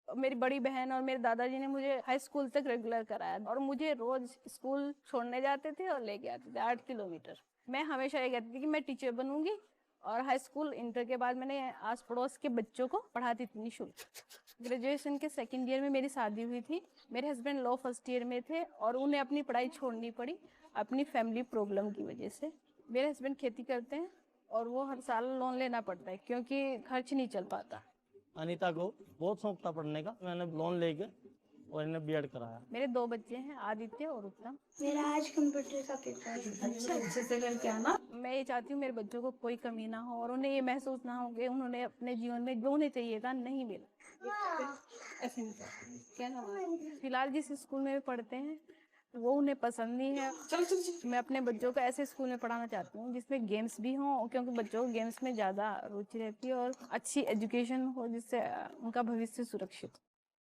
[SPEAKER 8] मेरी बड़ी बहन और मेरे दादाजी ने मुझे हाई स्कूल तक रेगुलर कराया और मुझे रोज स्कूल छोड़ने जाते थे और लेके आते थे 8 किलोमीटर। मैं हमेशा ये कहती थी कि मैं टीचर बनूंगी, और हाई स्कूल इंटर के बाद मैंने आस पड़ोस के बच्चों को पढ़ाती थी निःशुल्क। ग्रेजुएशन के सेकंड ईयर में मेरी शादी हुई थी। मेरे हस्बैंड लॉ फर्स्ट ईयर में थे और उन्हें अपनी पढ़ाई छोड़नी पड़ी अपनी फैमिली प्रॉब्लम की वजह से। मेरे हस्बैंड खेती करते हैं और वो हर साल लोन लेना पड़ता है क्योंकि खर्च नहीं चल पाता।
[SPEAKER 9] अनीता को बहुत शौक था पढ़ने का, मैंने लोन लेके और इन्हें बीएड कराया।
[SPEAKER 8] मेरे 2 बच्चे हैं, आदित्य और उत्तम।
[SPEAKER 10] मेरा आज कंप्यूटर का पेपर है।
[SPEAKER 8] अच्छा, अच्छे से करके आना। मैं ये चाहती हूँ मेरे बच्चों को कोई कमी ना हो और उन्हें ये महसूस ना हो कि उन्होंने अपने जीवन में जो उन्हें चाहिए था नहीं मिला। ऐसे नहीं क्या ना, फिलहाल जिस स्कूल में पढ़ते हैं वो उन्हें पसंद नहीं है। मैं अपने बच्चों को ऐसे स्कूल में पढ़ाना चाहती हूँ जिसमें गेम्स भी हों, क्योंकि बच्चों को गेम्स में ज़्यादा रुचि रहती है, और अच्छी एजुकेशन हो जिससे उनका भविष्य सुरक्षित।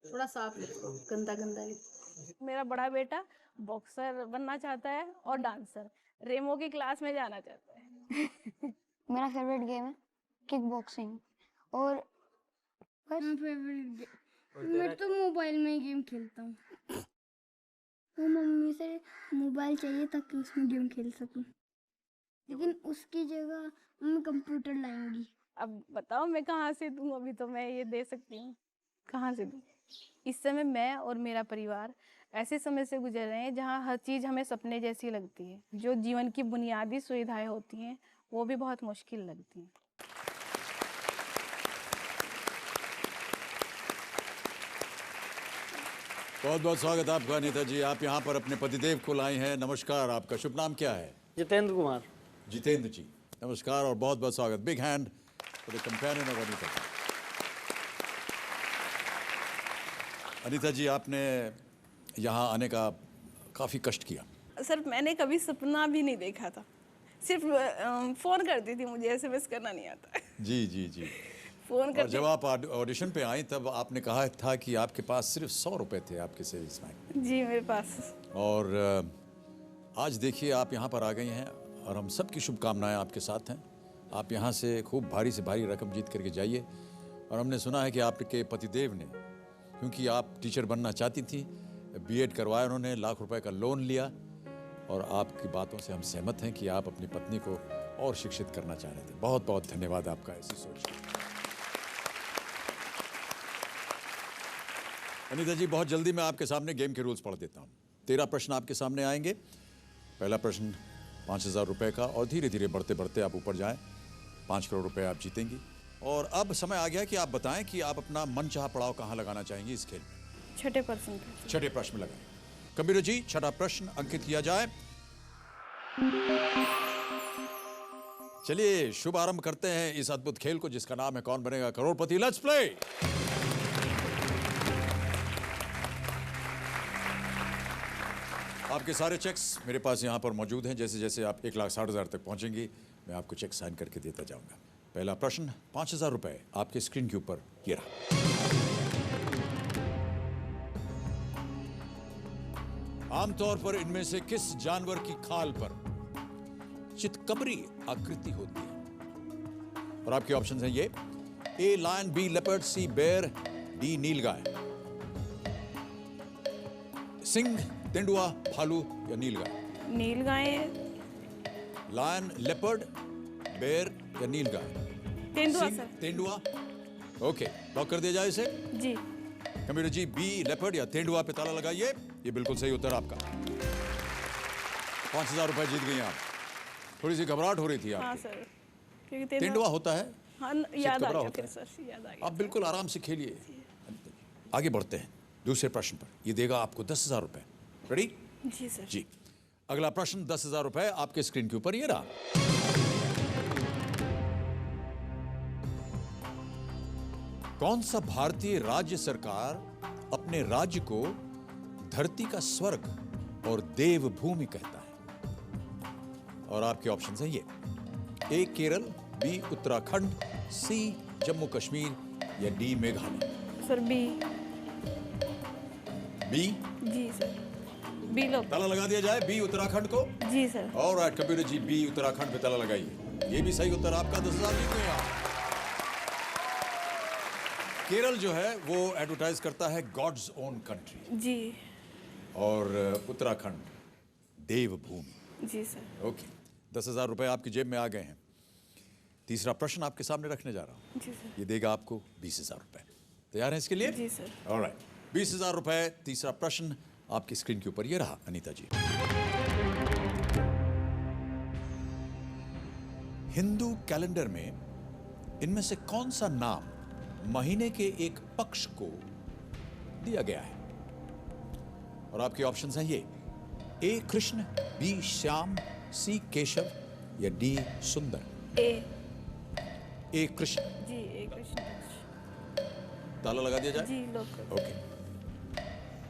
[SPEAKER 1] थोड़ा साफ लिखो, गंदा गंदा लिखो।
[SPEAKER 8] मेरा बड़ा बेटा बॉक्सर बनना चाहता है और डांसर, रेमो की क्लास में जाना चाहता है।
[SPEAKER 10] मेरा फेवरेट गेम है किक बॉक्सिंग और फेवरेट मैं तो मोबाइल में गेम खेलता हूँ। वो मम्मी से मोबाइल चाहिए ताकि उसमें गेम खेल सकूं, लेकिन उसकी जगह मम्मी कंप्यूटर लाएंगी।
[SPEAKER 8] अब बताओ मैं कहाँ से दूँ? अभी तो मैं ये दे सकती हूँ, कहाँ से दूँ? इस समय मैं और मेरा परिवार ऐसे समय से गुजर रहे हैं जहाँ हर चीज़ हमें सपने जैसी लगती है। जो जीवन की बुनियादी सुविधाएं होती हैं वो भी बहुत मुश्किल लगती हैं।
[SPEAKER 2] बहुत बहुत स्वागत आपका अनीता जी। आप यहाँ पर अपने पतिदेव को लाई हैं। नमस्कार, आपका शुभ नाम क्या है?
[SPEAKER 9] जितेंद्र कुमार।
[SPEAKER 2] जितेंद्र जी, नमस्कार और बहुत बहुत स्वागत। Big hand for the companion of Anita. Anita ji, आपने यहाँ आने का काफ़ी कष्ट किया।
[SPEAKER 8] सर, मैंने कभी सपना भी नहीं देखा था, सिर्फ फ़ोन करती थी, मुझे एसएमएस करना नहीं आता।
[SPEAKER 2] जी जी जी।
[SPEAKER 8] फ़ोन
[SPEAKER 2] और जब आप ऑडिशन पे आई तब आपने कहा था कि आपके पास सिर्फ 100 रुपए थे आपके सेविंग्स बैंक में।
[SPEAKER 8] जी, मेरे पास।
[SPEAKER 2] और आज देखिए आप यहाँ पर आ गई हैं और हम सबकी शुभकामनाएं आपके साथ हैं। आप यहाँ से खूब भारी से भारी रकम जीत करके जाइए। और हमने सुना है कि आपके पतिदेव ने, क्योंकि आप टीचर बनना चाहती थी, बीएड करवाया उन्होंने, लाख रुपए का लोन लिया, और आपकी बातों से हम सहमत हैं कि आप अपनी पत्नी को और शिक्षित करना चाह रहे थे। बहुत बहुत धन्यवाद आपका ऐसी सोच। अनीता जी, बहुत जल्दी मैं आपके सामने गेम के रूल्स पढ़ देता हूँ। 13 प्रश्न आपके सामने आएंगे। पहला प्रश्न 5,000 रुपये का, और धीरे धीरे बढ़ते बढ़ते आप ऊपर जाएं, 5 करोड़ रुपए आप जीतेंगी। और अब समय आ गया कि आप बताएं कि आप अपना मनचाहा पड़ाव कहाँ लगाना चाहेंगी इस खेल में।
[SPEAKER 8] छठे प्रश्न।
[SPEAKER 2] छठे प्रश्न में लगाएं। कबीर जी, छठा प्रश्न अंकित किया जाए। चलिए शुभ आरंभ करते हैं इस अद्भुत खेल को जिसका नाम है कौन बनेगा करोड़पति। Let's play. आपके सारे चेक्स मेरे पास यहाँ पर मौजूद हैं। जैसे जैसे आप 1,60,000 तक पहुंचेंगी मैं आपको चेक साइन करके देता जाऊंगा। पहला प्रश्न 5,000 रुपए आपके स्क्रीन के ऊपर ये रहा। आमतौर पर इनमें से किस जानवर की खाल पर चितकबरी आकृति होती है? और आपके ऑप्शंस हैं ये: A lion, B leopard, C bear, D नीलगाय। सिंह, तेंदुआ, भालू या नीलगाय?
[SPEAKER 8] नीलगाय।
[SPEAKER 2] लायन, लेपर्ड, बेयर या नीलगाय?
[SPEAKER 8] तेंदुआ सर।
[SPEAKER 2] तेंदुआ। ओके, लॉक कर दिया जाए इसे।
[SPEAKER 8] जी।
[SPEAKER 3] कंप्यूटर जी बी लेपर्ड या तेंदुआ पे ताला लगाइए। ये बिल्कुल सही उत्तर आपका। 5,000 रुपए जीत गई आप। थोड़ी सी घबराहट हो रही थी
[SPEAKER 1] हाँ
[SPEAKER 3] आपको।
[SPEAKER 1] सर, क्योंकि
[SPEAKER 3] तेंदुआ होता है,
[SPEAKER 1] हाँ याद आ
[SPEAKER 3] घबरा
[SPEAKER 1] गया
[SPEAKER 3] होता
[SPEAKER 1] फिर
[SPEAKER 3] है।
[SPEAKER 1] सर, याद आ गया।
[SPEAKER 3] आप बिल्कुल आराम से खेलिए। आगे बढ़ते हैं दूसरे प्रश्न पर। ये देगा आपको 10,000 रुपए। रेडी?
[SPEAKER 1] जी सर।
[SPEAKER 3] जी। अगला प्रश्न 10,000 रुपए आपके स्क्रीन के ऊपर ये रहा। कौन सा भारतीय राज्य सरकार अपने राज्य को धरती का स्वर्ग और देवभूमि कहता है? और आपके ऑप्शन है ये। A Kerala, B Uttarakhand, C Jammu Kashmir या D Meghalaya.
[SPEAKER 1] Sir B.
[SPEAKER 3] B?
[SPEAKER 1] जी सर, बी लोग।
[SPEAKER 3] ताला लगा दिया जाए बी उत्तराखंड को।
[SPEAKER 1] जी सर।
[SPEAKER 3] और कंप्यूटर जी बी उत्तराखंड पे ताला लगाइए। ये भी सही उत्तर आपका। 10,000 जीत गए आप। केरल जो है वो एडवर्टाइज करता है गॉड्स ओन कंट्री।
[SPEAKER 1] जी।
[SPEAKER 3] और उत्तराखंड देवभूमि।
[SPEAKER 1] जी सर।
[SPEAKER 3] ओके, 10,000 रुपए आपकी जेब में आ गए हैं। तीसरा प्रश्न आपके सामने रखने जा रहा हूं।
[SPEAKER 1] जी सर।
[SPEAKER 3] ये देगा आपको 20,000 रुपए। तैयार हैं इसके लिए?
[SPEAKER 1] जी सर।
[SPEAKER 3] ऑलराइट, 20,000 रुपए। तीसरा प्रश्न आपकी स्क्रीन के ऊपर ये रहा अनीता जी। हिंदू कैलेंडर में इनमें से कौन सा नाम महीने के एक पक्ष को दिया गया है? और आपके ऑप्शंस हैं ये। ए कृष्ण, बी श्याम, सी केशव या डी सुंदर। ए कृष्ण।
[SPEAKER 1] जी ए कृष्ण।
[SPEAKER 3] ताला लगा दिया जाए?
[SPEAKER 1] जी लोग।
[SPEAKER 3] ओके,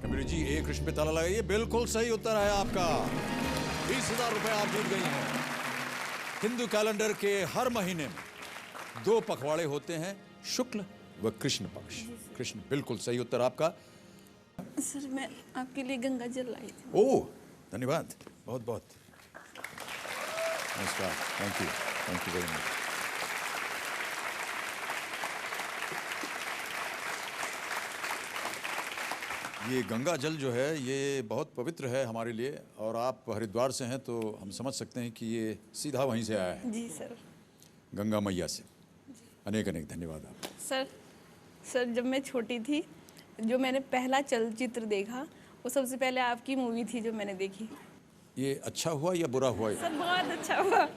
[SPEAKER 3] कंप्यूटर जी ए कृष्ण पे ताला लगाइए। बिल्कुल सही उत्तर है आपका। 20,000 रुपए आप जीत गई हैं। हिंदू कैलेंडर के हर महीने में 2 पखवाड़े होते हैं, शुक्ल व कृष्ण पक्ष। कृष्ण बिल्कुल सही उत्तर आपका।
[SPEAKER 1] सर मैं आपके लिए गंगा जल लाई थी।
[SPEAKER 3] ओह, धन्यवाद, बहुत बहुत नमस्कार। Thank you very much. ये गंगा जल जो है ये बहुत पवित्र है हमारे लिए, और आप हरिद्वार से हैं तो हम समझ सकते हैं कि ये सीधा वहीं से आया है,
[SPEAKER 1] जी सर।
[SPEAKER 3] गंगा मैया से। अनेक अनेक धन्यवाद आप।
[SPEAKER 1] सर जब मैं छोटी थी, जो मैंने पहला चलचित्र देखा वो सबसे पहले आपकी मूवी थी जो मैंने देखी।
[SPEAKER 3] ये अच्छा हुआ या बुरा हुआ?
[SPEAKER 1] सर बहुत अच्छा हुआ।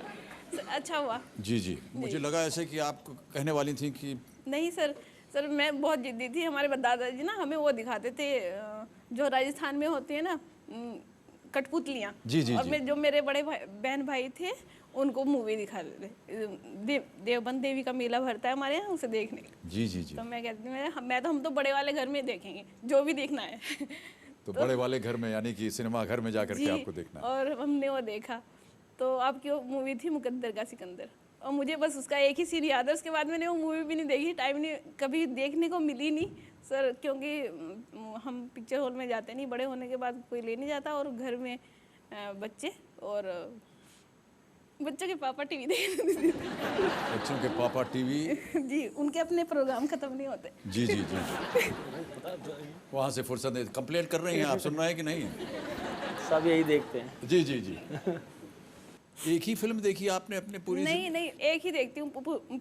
[SPEAKER 1] अच्छा हुआ।
[SPEAKER 3] जी, मुझे लगा ऐसे कि आप कहने वाली थी कि
[SPEAKER 1] नहीं सर मैं बहुत जिद्दी थी। हमारे दादाजी ना हमें वो दिखाते थे जो राजस्थान में होती है ना कठपुतलियाँ।
[SPEAKER 3] जी,
[SPEAKER 1] और मैं जो मेरे बड़े बहन भाई थे उनको मूवी दिखाते थे। देवबंद देवी का मेला भरता है हमारे यहाँ, उसे देखने।
[SPEAKER 3] जी।
[SPEAKER 1] तो मैं कहती हूँ हम तो बड़े वाले घर में देखेंगे जो भी देखना है।
[SPEAKER 3] तो बड़े वाले घर में, यानी कि सिनेमा घर में जाकर के आपको देखना है।
[SPEAKER 1] और हमने वो देखा तो आपकी वो मूवी थी मुकद्दर का सिकंदर, और मुझे बस उसका एक ही सीन याद है। उसके बाद मैंने वो मूवी भी नहीं देखी, टाइम नहीं, कभी देखने को मिली नहीं सर, क्योंकि हम पिक्चर हॉल में जाते नहीं, बड़े होने के बाद कोई ले नहीं जाता, और घर में बच्चे और बच्चों के पापा टीवी देखते थे।
[SPEAKER 3] बच्चों के पापा टीवी।
[SPEAKER 1] जी, उनके अपने प्रोग्राम खत्म नहीं होते।
[SPEAKER 3] जी। वहाँ से फुर्सत नहीं। कंप्लेंट कर रही हैं आप, सुन रहे हैं कि नहीं?
[SPEAKER 9] सब यही देखते हैं।
[SPEAKER 3] जी। एक ही फिल्म देखी आपने अपने पूरी?
[SPEAKER 1] नहीं, एक ही देखती हूँ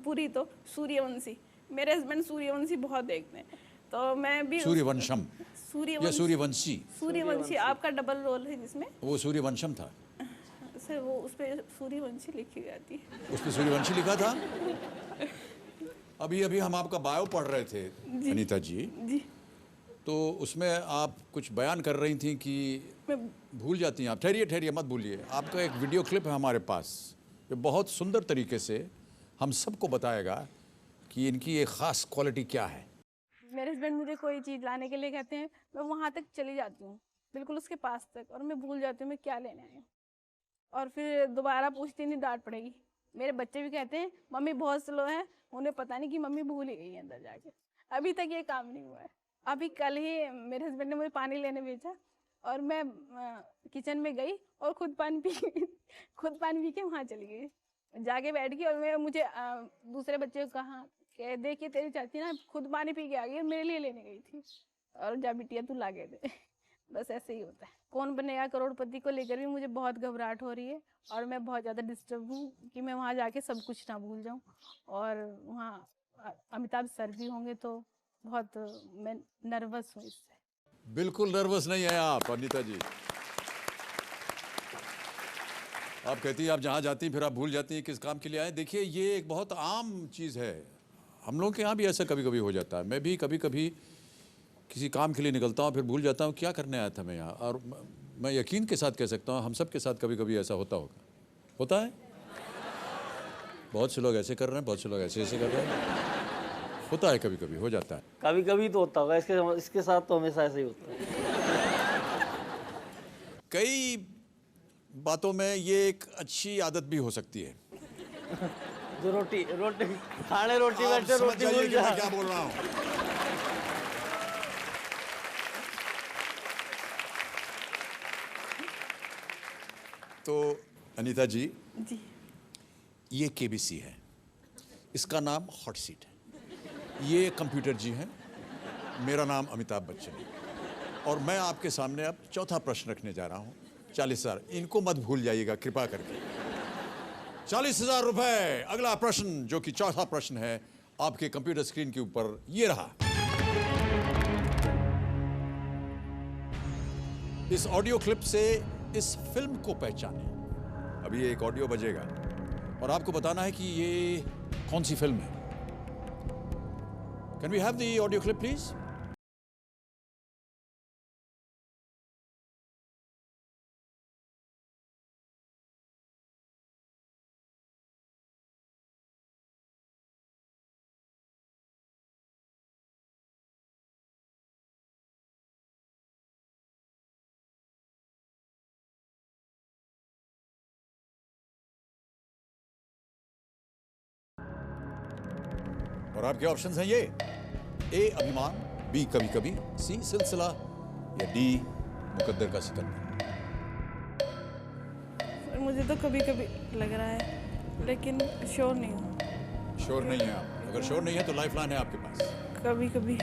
[SPEAKER 1] पूरी तो सूर्यवंशी। मेरे हस्बैंड सूर्यवंशी बहुत देखते हैं, तो मैं भी
[SPEAKER 3] सूर्यवंशम या सूर्यवंशी?
[SPEAKER 1] सूर्यवंशी आपका डबल रोल है जिसमें।
[SPEAKER 3] वो सूर्यवंशम था
[SPEAKER 1] सर, वो उस पे सूर्यवंशी लिखी जाती है।
[SPEAKER 3] उस पे सूर्यवंशी लिखा था। अभी हम आपका बायो पढ़ रहे थे अनीता जी, तो उसमें आप कुछ बयान कर रही थी कि भूल जाती हैं आप। ठहरिए मत भूलिए। आपका एक वीडियो क्लिप है हमारे पास, जो बहुत सुंदर तरीके से हम सबको बताएगा कि इनकी एक ख़ास क्वालिटी क्या है।
[SPEAKER 1] मेरे हस्बैंड मुझे कोई चीज़ लाने के लिए कहते हैं, मैं वहाँ तक चली जाती हूँ, बिल्कुल उसके पास तक, और मैं भूल जाती हूँ मैं क्या लेने आई हूँ, और फिर दोबारा पूछती नहीं, डांट पड़ेगी। मेरे बच्चे भी कहते हैं मम्मी बहुत स्लो है, उन्हें पता नहीं कि मम्मी भूल ही गई है अंदर जाके। अभी तक ये काम नहीं हुआ है। अभी कल ही मेरे हस्बैंड ने मुझे पानी लेने भेजा, और मैं किचन में गई और खुद पानी पी के वहाँ चली गई, जाके बैठ गई। और मुझे दूसरे बच्चे को कहा कि देखिए तेरी चाची ना खुद पानी पी के आ गई, मेरे लिए लेने गई थी, और जा बिटिया तू ला के दे। बस ऐसे ही होता है। कौन बनेगा करोड़पति को लेकर भी मुझे बहुत घबराहट हो रही है, और मैं बहुत ज़्यादा डिस्टर्ब हूँ कि मैं वहाँ जाके सब कुछ ना भूल जाऊँ। और वहाँ अमिताभ सर भी होंगे तो बहुत मैं नर्वस हूँ इससे।
[SPEAKER 3] बिल्कुल नर्वस नहीं है आप अनीता जी। आप कहती हैं आप जहाँ जाती हैं फिर आप भूल जाती हैं किस काम के लिए आए। देखिए ये एक बहुत आम चीज़ है, हम लोग के यहाँ भी ऐसा कभी कभी हो जाता है। मैं भी कभी कभी किसी काम के लिए निकलता हूँ फिर भूल जाता हूँ क्या करने आया था मैं यहाँ। और मैं यकीन के साथ कह सकता हूँ हम सब के साथ कभी कभी ऐसा होता होगा, होता है। बहुत से लोग ऐसे कर रहे हैं, बहुत से लोग ऐसे ऐसे कर रहे हैं, होता है, कभी कभी हो जाता है।
[SPEAKER 9] कभी कभी तो होता होगा, इसके साथ तो हमेशा ऐसे ही होता है।
[SPEAKER 3] कई बातों में ये एक अच्छी आदत भी हो सकती है।
[SPEAKER 9] जो रोटी खाने रोटी
[SPEAKER 3] आप
[SPEAKER 9] बैठे
[SPEAKER 3] समझ
[SPEAKER 9] रोटी
[SPEAKER 3] जाइए
[SPEAKER 9] भूल
[SPEAKER 3] कि मैं
[SPEAKER 9] जा।
[SPEAKER 3] क्या बोल रहा हूँ। तो अनीता जी
[SPEAKER 1] जी
[SPEAKER 3] ये केबीसी है, इसका नाम हॉट सीट है। ये कंप्यूटर जी हैं, मेरा नाम अमिताभ बच्चन है। और मैं आपके सामने अब चौथा प्रश्न रखने जा रहा हूँ। 40,000 इनको मत भूल जाइएगा कृपा करके। 40,000 रुपए। अगला प्रश्न जो कि चौथा प्रश्न है आपके कंप्यूटर स्क्रीन के ऊपर ये रहा। इस ऑडियो क्लिप से इस फिल्म को पहचाने। अभी एक ऑडियो बजेगा और आपको बताना है कि ये कौन सी फिल्म है। Can we have the audio clip please? और आपके ऑप्शंस हैं ये: ए अभिमान, बी कभी कभी, सी सिलसिला या डी मुकद्दर का सिकंदर।
[SPEAKER 1] सर मुझे तो कभी कभी लग रहा है, लेकिन श्योर नहीं हूँ।
[SPEAKER 3] श्योर नहीं है आप? अगर श्योर नहीं है तो लाइफलाइन है आपके पास।
[SPEAKER 1] कभी कभी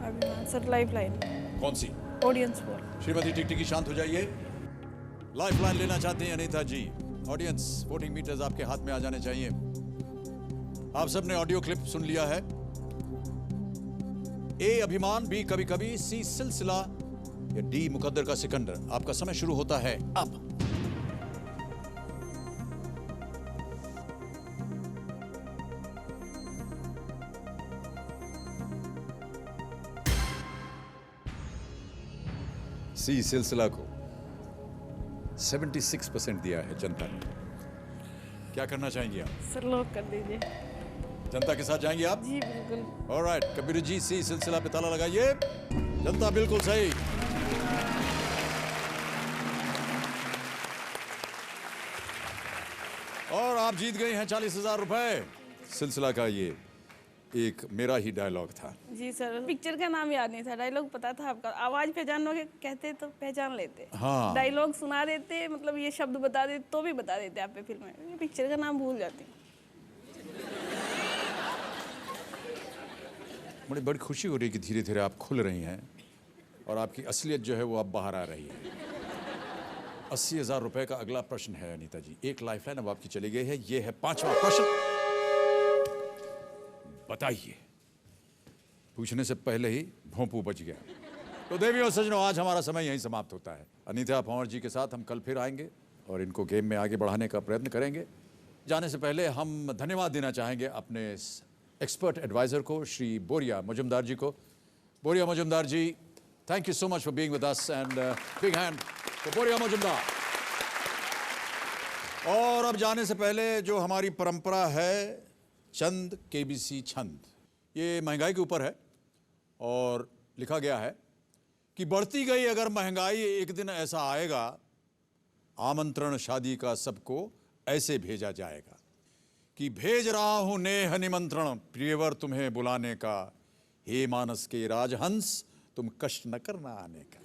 [SPEAKER 1] अभिमान सर, लाइफ लाइन।
[SPEAKER 3] कौन सी?
[SPEAKER 1] ऑडियंस बोल।
[SPEAKER 3] श्रीमती टिकटिकी शांत हो जाइए। लाइफलाइन लेना चाहते हैं अनीता जी। ऑडियंस वोटिंग मीटर्स आपके हाथ में आ जाने चाहिए। आप सबने ऑडियो क्लिप सुन लिया है। ए अभिमान, बी कभी कभी, सी सिलसिला या डी मुकद्दर का सिकंदर। आपका समय शुरू होता है अब। सी सिलसिला को 76% दिया है जनता ने। क्या करना चाहेंगे आप?
[SPEAKER 1] सर लॉक कर दीजिए।
[SPEAKER 3] जनता के साथ जाएंगे आप?
[SPEAKER 1] जी बिल्कुल।
[SPEAKER 3] ऑलराइट, कबीर जी सी सिलसिला पे ताला लगाइए। जनता बिल्कुल सही। और आप जीत गए हैं 40,000 रुपए। सिलसिला का ये एक मेरा ही डायलॉग था।
[SPEAKER 1] जी सर, पिक्चर का नाम याद नहीं था, डायलॉग पता था आपका। आवाज पहचानोगे कहते तो पहचान लेते।
[SPEAKER 3] हाँ।
[SPEAKER 1] डायलॉग सुना देते, मतलब ये शब्द बता देते तो भी बता देते आप पे फिल्म में। पिक्चर का नाम भूल जाते हैं।
[SPEAKER 3] मुझे बड़ी खुशी हो रही है कि धीरे धीरे आप खुल रही हैं और आपकी असलियत जो है वो अब बाहर आ रही है। 80,000 रुपए का अगला प्रश्न है अनीता जी। एक लाइफलाइन अब आपकी चली गई है। ये है 5वां प्रश्न। बताइए। पूछने से पहले ही भोंपू बच गया। तो देवियों और सज्जनों, आज हमारा समय यहीं समाप्त होता है। अनीता पंवर जी के साथ हम कल फिर आएंगे और इनको गेम में आगे बढ़ाने का प्रयत्न करेंगे। जाने से पहले हम धन्यवाद देना चाहेंगे अपने एक्सपर्ट एडवाइजर को, श्री बोरिया मजुमदार जी को। Boria Majumdar ji, thank you so much for being with us and big hand for Boria Majumdar. और अब जाने से पहले जो हमारी परंपरा है, चंद केबीसी छंद, ये महंगाई के ऊपर है और लिखा गया है कि बढ़ती गई अगर महंगाई एक दिन ऐसा आएगा, आमंत्रण शादी का सबको ऐसे भेजा जाएगा कि भेज रहा हूं नेह निमंत्रण प्रियवर तुम्हें बुलाने का, हे मानस के राजहंस तुम कष्ट न करना आने का।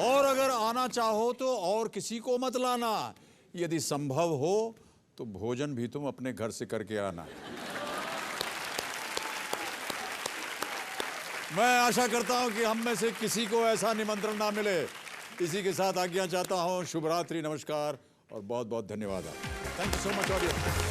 [SPEAKER 3] और अगर आना चाहो तो और किसी को मत लाना, यदि संभव हो तो भोजन भी तुम अपने घर से करके आना। मैं आशा करता हूं कि हम में से किसी को ऐसा निमंत्रण ना मिले। इसी के साथ आज्ञा चाहता हूं। शुभ रात्रि, नमस्कार और बहुत बहुत धन्यवाद। Thank you so much audience.